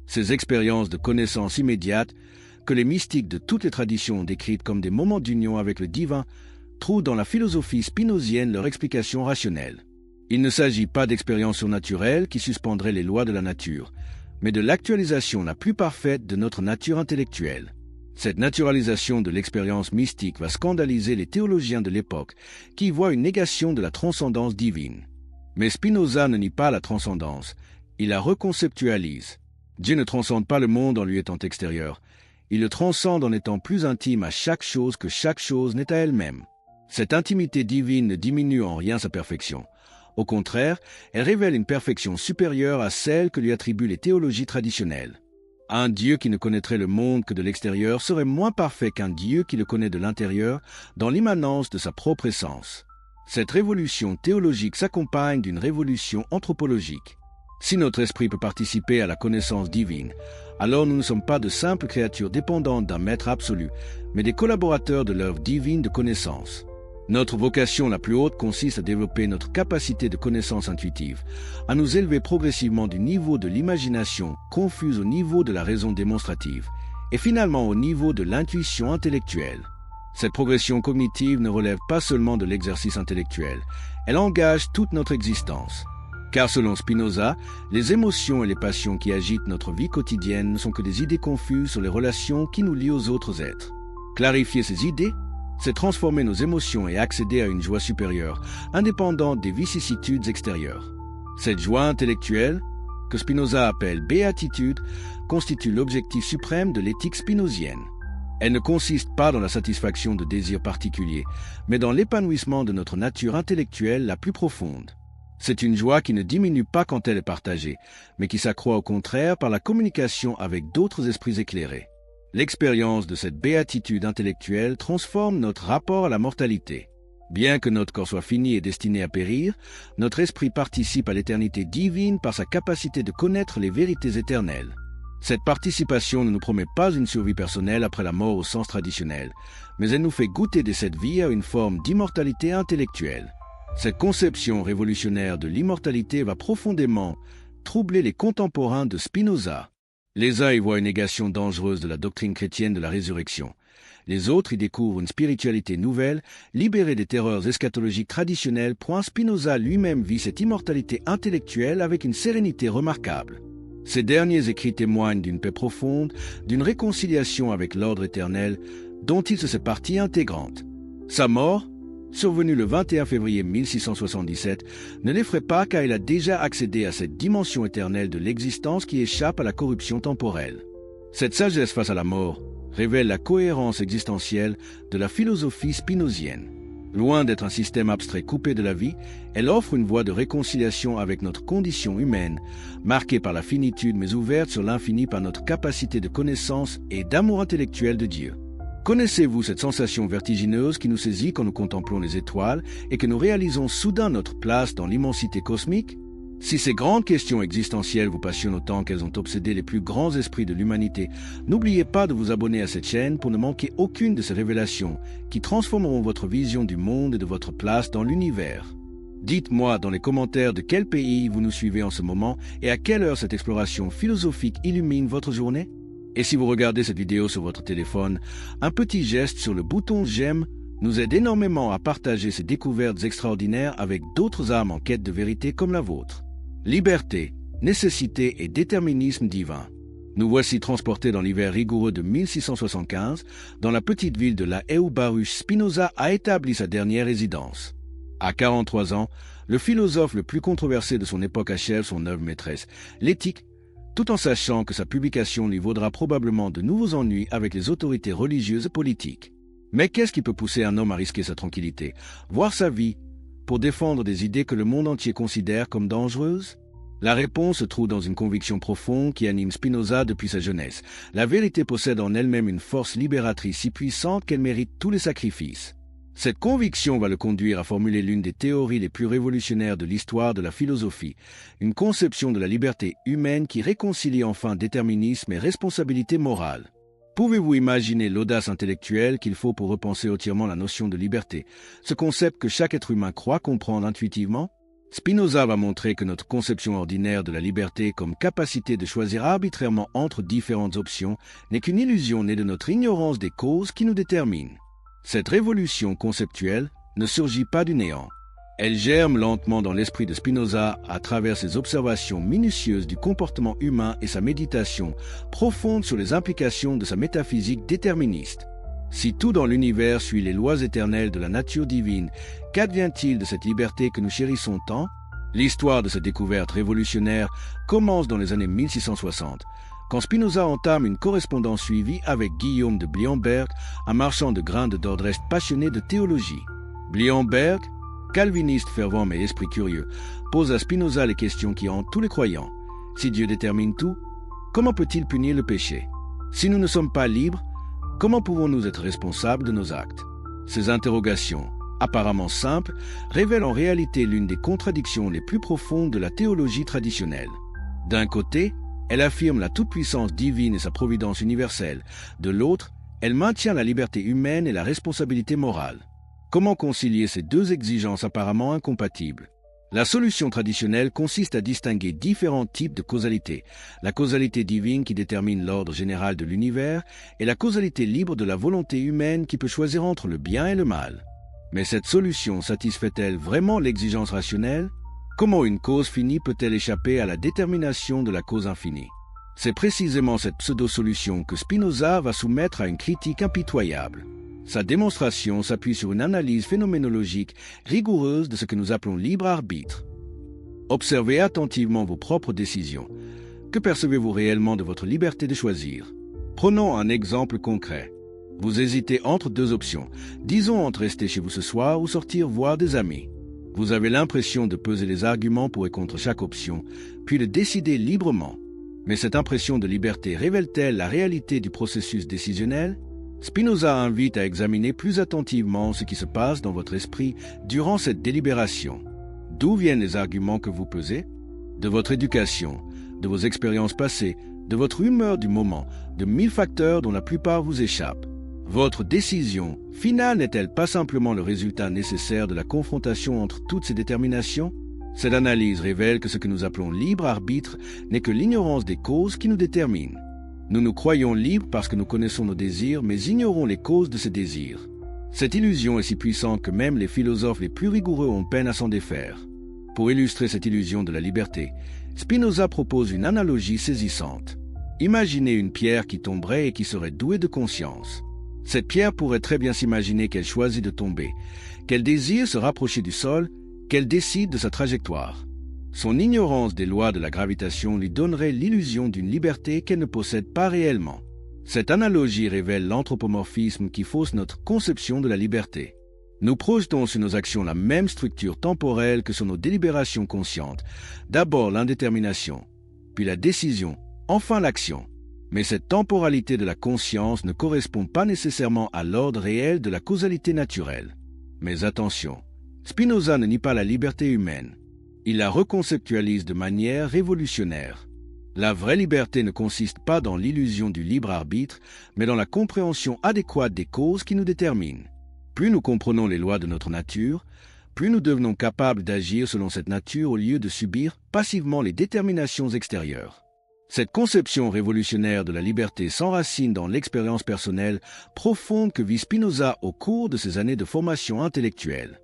Ces expériences de connaissance immédiate, que les mystiques de toutes les traditions ont décrites comme des moments d'union avec le divin, trouvent dans la philosophie spinozienne leur explication rationnelle. Il ne s'agit pas d'expériences surnaturelles qui suspendraient les lois de la nature, mais de l'actualisation la plus parfaite de notre nature intellectuelle. Cette naturalisation de l'expérience mystique va scandaliser les théologiens de l'époque qui y voient une négation de la transcendance divine. Mais Spinoza ne nie pas la transcendance, il la reconceptualise. Dieu ne transcende pas le monde en lui étant extérieur. Il le transcende en étant plus intime à chaque chose que chaque chose n'est à elle-même. Cette intimité divine ne diminue en rien sa perfection. Au contraire, elle révèle une perfection supérieure à celle que lui attribuent les théologies traditionnelles. Un Dieu qui ne connaîtrait le monde que de l'extérieur serait moins parfait qu'un Dieu qui le connaît de l'intérieur dans l'immanence de sa propre essence. Cette révolution théologique s'accompagne d'une révolution anthropologique. Si notre esprit peut participer à la connaissance divine, alors nous ne sommes pas de simples créatures dépendantes d'un maître absolu, mais des collaborateurs de l'œuvre divine de connaissance. Notre vocation la plus haute consiste à développer notre capacité de connaissance intuitive, à nous élever progressivement du niveau de l'imagination confuse au niveau de la raison démonstrative, et finalement au niveau de l'intuition intellectuelle. Cette progression cognitive ne relève pas seulement de l'exercice intellectuel, elle engage toute notre existence. Car selon Spinoza, les émotions et les passions qui agitent notre vie quotidienne ne sont que des idées confuses sur les relations qui nous lient aux autres êtres. Clarifier ces idées, c'est transformer nos émotions et accéder à une joie supérieure, indépendante des vicissitudes extérieures. Cette joie intellectuelle, que Spinoza appelle béatitude, constitue l'objectif suprême de l'éthique spinozienne. Elle ne consiste pas dans la satisfaction de désirs particuliers, mais dans l'épanouissement de notre nature intellectuelle la plus profonde. C'est une joie qui ne diminue pas quand elle est partagée, mais qui s'accroît au contraire par la communication avec d'autres esprits éclairés. L'expérience de cette béatitude intellectuelle transforme notre rapport à la mortalité. Bien que notre corps soit fini et destiné à périr, notre esprit participe à l'éternité divine par sa capacité de connaître les vérités éternelles. Cette participation ne nous promet pas une survie personnelle après la mort au sens traditionnel, mais elle nous fait goûter de cette vie à une forme d'immortalité intellectuelle. Cette conception révolutionnaire de l'immortalité va profondément troubler les contemporains de Spinoza. Les uns y voient une négation dangereuse de la doctrine chrétienne de la résurrection. Les autres y découvrent une spiritualité nouvelle, libérée des terreurs eschatologiques traditionnelles. Spinoza lui-même vit cette immortalité intellectuelle avec une sérénité remarquable. Ces derniers écrits témoignent d'une paix profonde, d'une réconciliation avec l'ordre éternel, dont il se fait partie intégrante. Sa mort, survenue le 21 février 1677, ne l'effraie pas car il a déjà accédé à cette dimension éternelle de l'existence qui échappe à la corruption temporelle. Cette sagesse face à la mort révèle la cohérence existentielle de la philosophie spinozienne. Loin d'être un système abstrait coupé de la vie, elle offre une voie de réconciliation avec notre condition humaine, marquée par la finitude mais ouverte sur l'infini par notre capacité de connaissance et d'amour intellectuel de Dieu. Connaissez-vous cette sensation vertigineuse qui nous saisit quand nous contemplons les étoiles et que nous réalisons soudain notre place dans l'immensité cosmique? Si ces grandes questions existentielles vous passionnent autant qu'elles ont obsédé les plus grands esprits de l'humanité, n'oubliez pas de vous abonner à cette chaîne pour ne manquer aucune de ces révélations qui transformeront votre vision du monde et de votre place dans l'univers. Dites-moi dans les commentaires de quel pays vous nous suivez en ce moment et à quelle heure cette exploration philosophique illumine votre journée. Et si vous regardez cette vidéo sur votre téléphone, un petit geste sur le bouton j'aime nous aide énormément à partager ces découvertes extraordinaires avec d'autres âmes en quête de vérité comme la vôtre. Liberté, nécessité et déterminisme divin. Nous voici transportés dans l'hiver rigoureux de 1675, dans la petite ville de La Haye-Baruch. Spinoza a établi sa dernière résidence. À 43 ans, le philosophe le plus controversé de son époque achève son œuvre maîtresse, l'Éthique, tout en sachant que sa publication lui vaudra probablement de nouveaux ennuis avec les autorités religieuses et politiques. Mais qu'est-ce qui peut pousser un homme à risquer sa tranquillité, voire sa vie, pour défendre des idées que le monde entier considère comme dangereuses? La réponse se trouve dans une conviction profonde qui anime Spinoza depuis sa jeunesse. La vérité possède en elle-même une force libératrice si puissante qu'elle mérite tous les sacrifices. Cette conviction va le conduire à formuler l'une des théories les plus révolutionnaires de l'histoire de la philosophie, une conception de la liberté humaine qui réconcilie enfin déterminisme et responsabilité morale. Pouvez-vous imaginer l'audace intellectuelle qu'il faut pour repenser entièrement la notion de liberté, ce concept que chaque être humain croit comprendre intuitivement? Spinoza va montrer que notre conception ordinaire de la liberté comme capacité de choisir arbitrairement entre différentes options n'est qu'une illusion née de notre ignorance des causes qui nous déterminent. Cette révolution conceptuelle ne surgit pas du néant. Elle germe lentement dans l'esprit de Spinoza à travers ses observations minutieuses du comportement humain et sa méditation profonde sur les implications de sa métaphysique déterministe. Si tout dans l'univers suit les lois éternelles de la nature divine, qu'advient-il de cette liberté que nous chérissons tant? L'histoire de cette découverte révolutionnaire commence dans les années 1660, quand Spinoza entame une correspondance suivie avec Guillaume de Bliemberg, un marchand de grains de Dordrecht passionné de théologie. Bliemberg, calviniste fervent mais esprit curieux, pose à Spinoza les questions qui hantent tous les croyants. Si Dieu détermine tout, comment peut-il punir le péché? Si nous ne sommes pas libres, comment pouvons-nous être responsables de nos actes? Ces interrogations, apparemment simples, révèlent en réalité l'une des contradictions les plus profondes de la théologie traditionnelle. D'un côté, elle affirme la toute-puissance divine et sa providence universelle. De l'autre, elle maintient la liberté humaine et la responsabilité morale. Comment concilier ces deux exigences apparemment incompatibles? La solution traditionnelle consiste à distinguer différents types de causalité. La causalité divine qui détermine l'ordre général de l'univers et la causalité libre de la volonté humaine qui peut choisir entre le bien et le mal. Mais cette solution satisfait-elle vraiment l'exigence rationnelle? Comment une cause finie peut-elle échapper à la détermination de la cause infinie? C'est précisément cette pseudo-solution que Spinoza va soumettre à une critique impitoyable. Sa démonstration s'appuie sur une analyse phénoménologique rigoureuse de ce que nous appelons libre arbitre. Observez attentivement vos propres décisions. Que percevez-vous réellement de votre liberté de choisir? Prenons un exemple concret. Vous hésitez entre deux options. Disons entre rester chez vous ce soir ou sortir voir des amis. Vous avez l'impression de peser les arguments pour et contre chaque option, puis de décider librement. Mais cette impression de liberté révèle-t-elle la réalité du processus décisionnel? Spinoza invite à examiner plus attentivement ce qui se passe dans votre esprit durant cette délibération. D'où viennent les arguments que vous pesez? De votre éducation, de vos expériences passées, de votre humeur du moment, de 1000 facteurs dont la plupart vous échappent. Votre décision finale n'est-elle pas simplement le résultat nécessaire de la confrontation entre toutes ces déterminations? Cette analyse révèle que ce que nous appelons libre arbitre n'est que l'ignorance des causes qui nous déterminent. Nous nous croyons libres parce que nous connaissons nos désirs, mais ignorons les causes de ces désirs. Cette illusion est si puissante que même les philosophes les plus rigoureux ont peine à s'en défaire. Pour illustrer cette illusion de la liberté, Spinoza propose une analogie saisissante. Imaginez une pierre qui tomberait et qui serait douée de conscience. Cette pierre pourrait très bien s'imaginer qu'elle choisit de tomber, qu'elle désire se rapprocher du sol, qu'elle décide de sa trajectoire. Son ignorance des lois de la gravitation lui donnerait l'illusion d'une liberté qu'elle ne possède pas réellement. Cette analogie révèle l'anthropomorphisme qui fausse notre conception de la liberté. Nous projetons sur nos actions la même structure temporelle que sur nos délibérations conscientes. D'abord l'indétermination, puis la décision, enfin l'action. Mais cette temporalité de la conscience ne correspond pas nécessairement à l'ordre réel de la causalité naturelle. Mais attention, Spinoza ne nie pas la liberté humaine. Il la reconceptualise de manière révolutionnaire. La vraie liberté ne consiste pas dans l'illusion du libre arbitre, mais dans la compréhension adéquate des causes qui nous déterminent. Plus nous comprenons les lois de notre nature, plus nous devenons capables d'agir selon cette nature au lieu de subir passivement les déterminations extérieures. Cette conception révolutionnaire de la liberté s'enracine dans l'expérience personnelle profonde que vit Spinoza au cours de ses années de formation intellectuelle.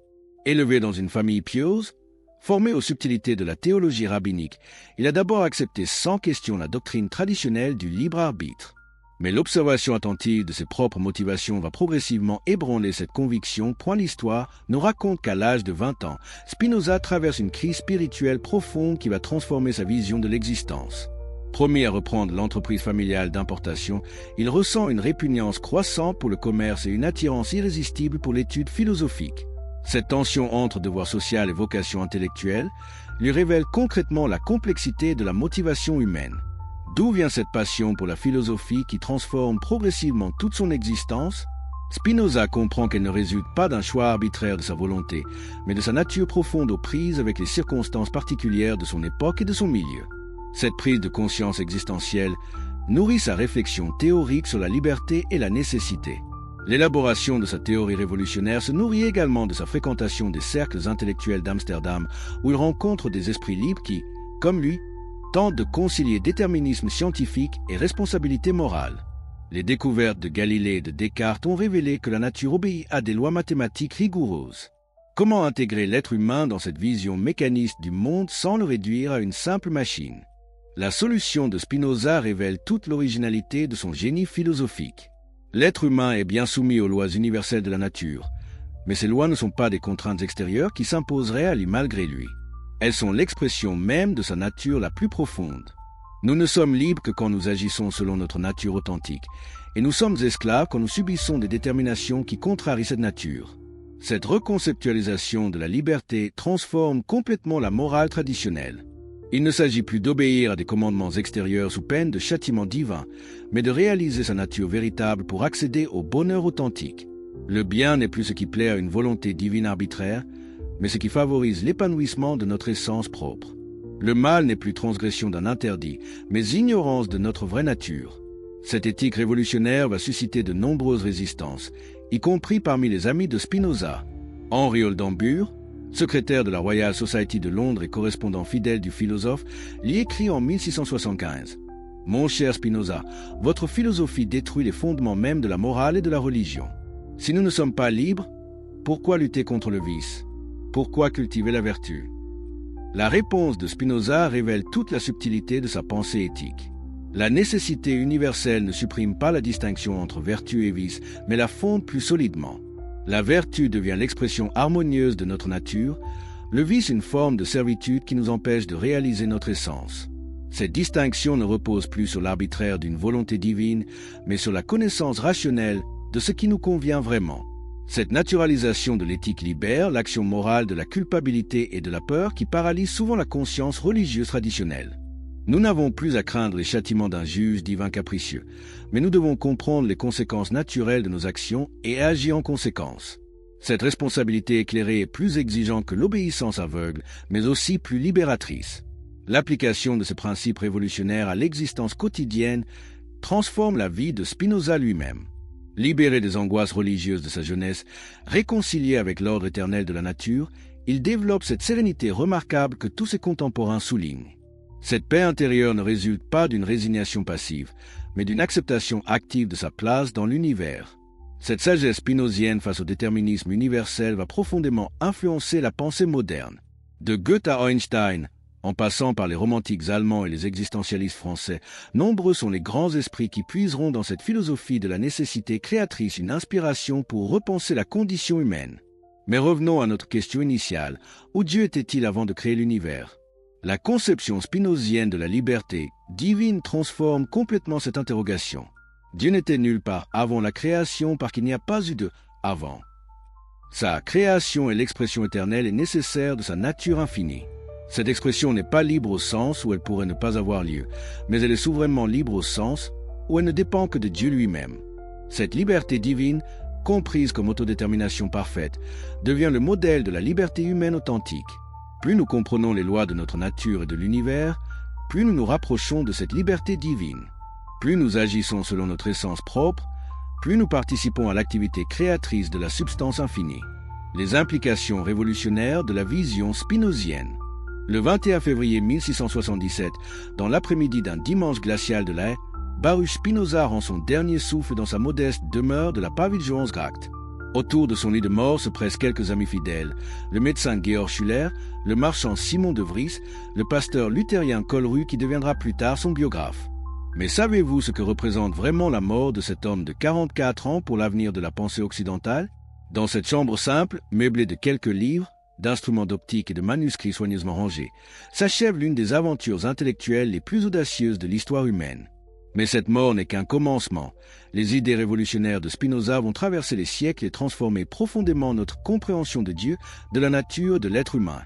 Élevé dans une famille pieuse, formé aux subtilités de la théologie rabbinique, il a d'abord accepté sans question la doctrine traditionnelle du libre arbitre. Mais l'observation attentive de ses propres motivations va progressivement ébranler cette conviction, point l'histoire nous raconte qu'à l'âge de 20 ans, Spinoza traverse une crise spirituelle profonde qui va transformer sa vision de l'existence. Promis à reprendre l'entreprise familiale d'importation, il ressent une répugnance croissante pour le commerce et une attirance irrésistible pour l'étude philosophique. Cette tension entre devoir social et vocation intellectuelle lui révèle concrètement la complexité de la motivation humaine. D'où vient cette passion pour la philosophie qui transforme progressivement toute son existence? Spinoza comprend qu'elle ne résulte pas d'un choix arbitraire de sa volonté, mais de sa nature profonde aux prises avec les circonstances particulières de son époque et de son milieu. Cette prise de conscience existentielle nourrit sa réflexion théorique sur la liberté et la nécessité. L'élaboration de sa théorie révolutionnaire se nourrit également de sa fréquentation des cercles intellectuels d'Amsterdam, où il rencontre des esprits libres qui, comme lui, tentent de concilier déterminisme scientifique et responsabilité morale. Les découvertes de Galilée et de Descartes ont révélé que la nature obéit à des lois mathématiques rigoureuses. Comment intégrer l'être humain dans cette vision mécaniste du monde sans le réduire à une simple machine? La solution de Spinoza révèle toute l'originalité de son génie philosophique. L'être humain est bien soumis aux lois universelles de la nature, mais ces lois ne sont pas des contraintes extérieures qui s'imposeraient à lui malgré lui. Elles sont l'expression même de sa nature la plus profonde. Nous ne sommes libres que quand nous agissons selon notre nature authentique, et nous sommes esclaves quand nous subissons des déterminations qui contrarient cette nature. Cette reconceptualisation de la liberté transforme complètement la morale traditionnelle. Il ne s'agit plus d'obéir à des commandements extérieurs sous peine de châtiment divin, mais de réaliser sa nature véritable pour accéder au bonheur authentique. Le bien n'est plus ce qui plaît à une volonté divine arbitraire, mais ce qui favorise l'épanouissement de notre essence propre. Le mal n'est plus transgression d'un interdit, mais ignorance de notre vraie nature. Cette éthique révolutionnaire va susciter de nombreuses résistances, y compris parmi les amis de Spinoza. Henri Oldenburg, secrétaire de la Royal Society de Londres et correspondant fidèle du philosophe, lui écrit en 1675 « Mon cher Spinoza, votre philosophie détruit les fondements même de la morale et de la religion. Si nous ne sommes pas libres, pourquoi lutter contre le vice? Pourquoi cultiver la vertu ?» La réponse de Spinoza révèle toute la subtilité de sa pensée éthique. La nécessité universelle ne supprime pas la distinction entre vertu et vice, mais la fonde plus solidement. La vertu devient l'expression harmonieuse de notre nature, le vice une forme de servitude qui nous empêche de réaliser notre essence. Cette distinction ne repose plus sur l'arbitraire d'une volonté divine, mais sur la connaissance rationnelle de ce qui nous convient vraiment. Cette naturalisation de l'éthique libère l'action morale de la culpabilité et de la peur qui paralyse souvent la conscience religieuse traditionnelle. Nous n'avons plus à craindre les châtiments d'un juge divin capricieux, mais nous devons comprendre les conséquences naturelles de nos actions et agir en conséquence. Cette responsabilité éclairée est plus exigeante que l'obéissance aveugle, mais aussi plus libératrice. L'application de ce principe révolutionnaire à l'existence quotidienne transforme la vie de Spinoza lui-même. Libéré des angoisses religieuses de sa jeunesse, réconcilié avec l'ordre éternel de la nature, il développe cette sérénité remarquable que tous ses contemporains soulignent. Cette paix intérieure ne résulte pas d'une résignation passive, mais d'une acceptation active de sa place dans l'univers. Cette sagesse spinozienne face au déterminisme universel va profondément influencer la pensée moderne. De Goethe à Einstein, en passant par les romantiques allemands et les existentialistes français, nombreux sont les grands esprits qui puiseront dans cette philosophie de la nécessité créatrice une inspiration pour repenser la condition humaine. Mais revenons à notre question initiale. Où Dieu était-il avant de créer l'univers? La conception spinozienne de la liberté divine transforme complètement cette interrogation. Dieu n'était nulle part avant la création parce qu'il n'y a pas eu de « avant ». Sa création et l'expression éternelle est nécessaire de sa nature infinie. Cette expression n'est pas libre au sens où elle pourrait ne pas avoir lieu, mais elle est souverainement libre au sens où elle ne dépend que de Dieu lui-même. Cette liberté divine, comprise comme autodétermination parfaite, devient le modèle de la liberté humaine authentique. Plus nous comprenons les lois de notre nature et de l'univers, plus nous nous rapprochons de cette liberté divine. Plus nous agissons selon notre essence propre, plus nous participons à l'activité créatrice de la substance infinie. Les implications révolutionnaires de la vision spinozienne. Le 21 février 1677, dans l'après-midi d'un dimanche glacial de l'Aie, Baruch Spinoza rend son dernier souffle dans sa modeste demeure de la Paviljoensgracht. Autour de son lit de mort se pressent quelques amis fidèles, le médecin Georg Schuller, le marchand Simon de Vries, le pasteur luthérien Colruyt qui deviendra plus tard son biographe. Mais savez-vous ce que représente vraiment la mort de cet homme de 44 ans pour l'avenir de la pensée occidentale? Dans cette chambre simple, meublée de quelques livres, d'instruments d'optique et de manuscrits soigneusement rangés, s'achève l'une des aventures intellectuelles les plus audacieuses de l'histoire humaine. Mais cette mort n'est qu'un commencement. Les idées révolutionnaires de Spinoza vont traverser les siècles et transformer profondément notre compréhension de Dieu, de la nature, de l'être humain.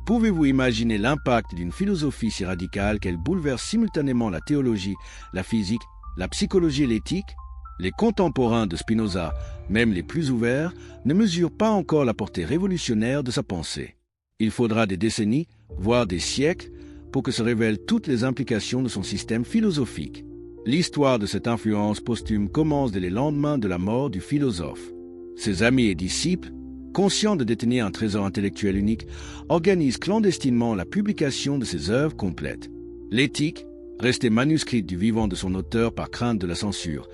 Pouvez-vous imaginer l'impact d'une philosophie si radicale qu'elle bouleverse simultanément la théologie, la physique, la psychologie et l'éthique? Les contemporains de Spinoza, même les plus ouverts, ne mesurent pas encore la portée révolutionnaire de sa pensée. Il faudra des décennies, voire des siècles, pour que se révèlent toutes les implications de son système philosophique. L'histoire de cette influence posthume commence dès les lendemains de la mort du philosophe. Ses amis et disciples, conscients de détenir un trésor intellectuel unique, organisent clandestinement la publication de ses œuvres complètes. L'éthique, restée manuscrite du vivant de son auteur par crainte de la censure,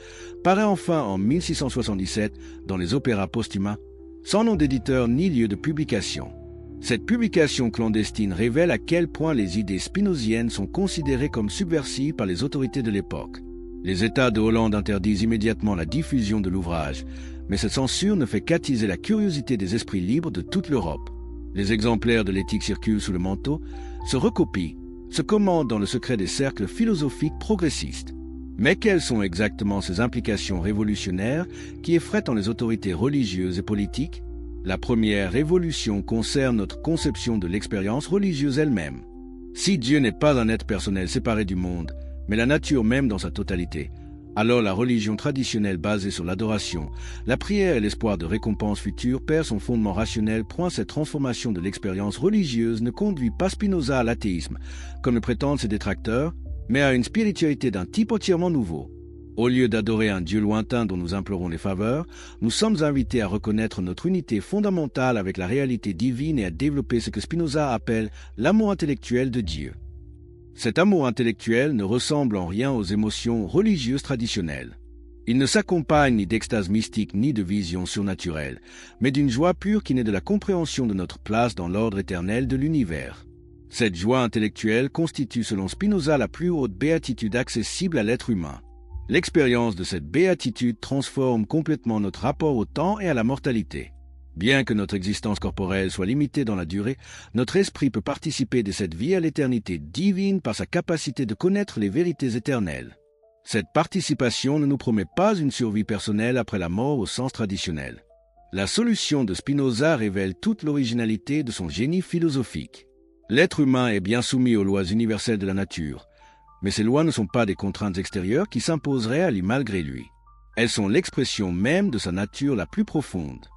paraît enfin en 1677 dans les opéras posthumes, sans nom d'éditeur ni lieu de publication. Cette publication clandestine révèle à quel point les idées spinoziennes sont considérées comme subversives par les autorités de l'époque. Les États de Hollande interdisent immédiatement la diffusion de l'ouvrage, mais cette censure ne fait qu'attiser la curiosité des esprits libres de toute l'Europe. Les exemplaires de l'éthique circulent sous le manteau, se recopient, se commandent dans le secret des cercles philosophiques progressistes. Mais quelles sont exactement ces implications révolutionnaires qui effraient les autorités religieuses et politiques? La première révolution concerne notre conception de l'expérience religieuse elle-même. Si Dieu n'est pas un être personnel séparé du monde, mais la nature même dans sa totalité, alors la religion traditionnelle basée sur l'adoration, la prière et l'espoir de récompense future perd son fondement rationnel. Cette transformation de l'expérience religieuse ne conduit pas Spinoza à l'athéisme, comme le prétendent ses détracteurs, mais à une spiritualité d'un type entièrement nouveau. Au lieu d'adorer un Dieu lointain dont nous implorons les faveurs, nous sommes invités à reconnaître notre unité fondamentale avec la réalité divine et à développer ce que Spinoza appelle l'amour intellectuel de Dieu. Cet amour intellectuel ne ressemble en rien aux émotions religieuses traditionnelles. Il ne s'accompagne ni d'extase mystique ni de vision surnaturelle, mais d'une joie pure qui naît de la compréhension de notre place dans l'ordre éternel de l'univers. Cette joie intellectuelle constitue selon Spinoza la plus haute béatitude accessible à l'être humain. L'expérience de cette béatitude transforme complètement notre rapport au temps et à la mortalité. Bien que notre existence corporelle soit limitée dans la durée, notre esprit peut participer de cette vie à l'éternité divine par sa capacité de connaître les vérités éternelles. Cette participation ne nous promet pas une survie personnelle après la mort au sens traditionnel. La solution de Spinoza révèle toute l'originalité de son génie philosophique. L'être humain est bien soumis aux lois universelles de la nature, mais ces lois ne sont pas des contraintes extérieures qui s'imposeraient à lui malgré lui. Elles sont l'expression même de sa nature la plus profonde.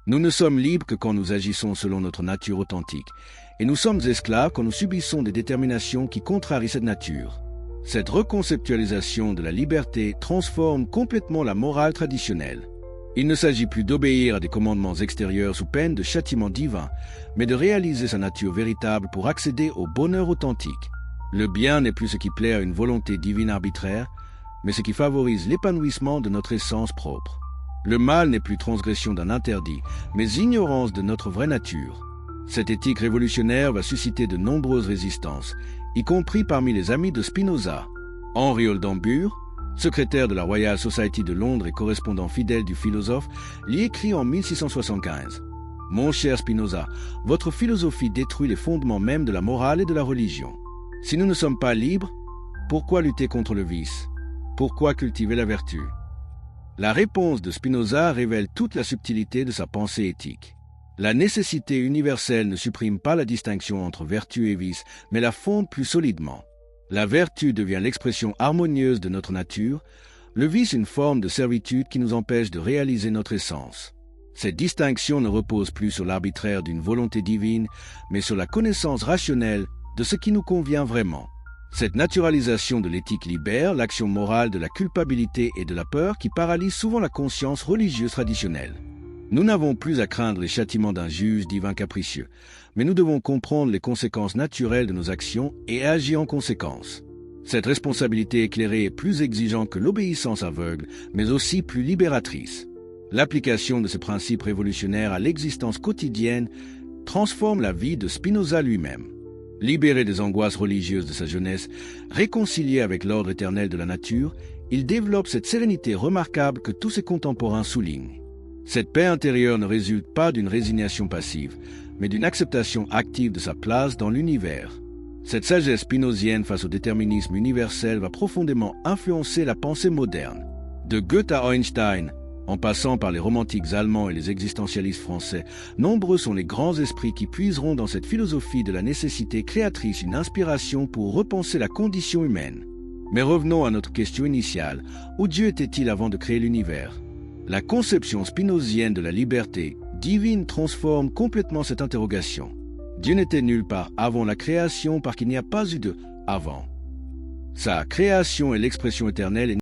Nous ne sommes libres que quand nous agissons selon notre nature authentique, et nous sommes esclaves quand nous subissons des déterminations qui contrarient cette nature. Cette reconceptualisation de la liberté transforme complètement la morale traditionnelle. Il ne s'agit plus d'obéir à des commandements extérieurs sous peine de châtiment divin, mais de réaliser sa nature véritable pour accéder au bonheur authentique. Le bien n'est plus ce qui plaît à une volonté divine arbitraire, mais ce qui favorise l'épanouissement de notre essence propre. Le mal n'est plus transgression d'un interdit, mais ignorance de notre vraie nature. Cette éthique révolutionnaire va susciter de nombreuses résistances, y compris parmi les amis de Spinoza. Henri Oldenburg, secrétaire de la Royal Society de Londres et correspondant fidèle du philosophe, lui écrit en 1675 « Mon cher Spinoza, votre philosophie détruit les fondements même de la morale et de la religion. Si nous ne sommes pas libres, pourquoi lutter contre le vice? Pourquoi cultiver la vertu ?» La réponse de Spinoza révèle toute la subtilité de sa pensée éthique. La nécessité universelle ne supprime pas la distinction entre vertu et vice, mais la fonde plus solidement. La vertu devient l'expression harmonieuse de notre nature, le vice une forme de servitude qui nous empêche de réaliser notre essence. Cette distinction ne repose plus sur l'arbitraire d'une volonté divine, mais sur la connaissance rationnelle de ce qui nous convient vraiment. Cette naturalisation de l'éthique libère l'action morale de la culpabilité et de la peur qui paralyse souvent la conscience religieuse traditionnelle. Nous n'avons plus à craindre les châtiments d'un juge divin capricieux, mais nous devons comprendre les conséquences naturelles de nos actions et agir en conséquence. Cette responsabilité éclairée est plus exigeante que l'obéissance aveugle, mais aussi plus libératrice. L'application de ce principe révolutionnaire à l'existence quotidienne transforme la vie de Spinoza lui-même. Libéré des angoisses religieuses de sa jeunesse, réconcilié avec l'ordre éternel de la nature, il développe cette sérénité remarquable que tous ses contemporains soulignent. Cette paix intérieure ne résulte pas d'une résignation passive, mais d'une acceptation active de sa place dans l'univers. Cette sagesse spinozienne face au déterminisme universel va profondément influencer la pensée moderne. De Goethe à Einstein, en passant par les romantiques allemands et les existentialistes français, nombreux sont les grands esprits qui puiseront dans cette philosophie de la nécessité créatrice une inspiration pour repenser la condition humaine. Mais revenons à notre question initiale. Où Dieu était-il avant de créer l'univers? La conception spinozienne de la liberté divine transforme complètement cette interrogation. Dieu n'était nulle part avant la création parce qu'il n'y a pas eu de « avant ». Sa création est l'expression éternelle et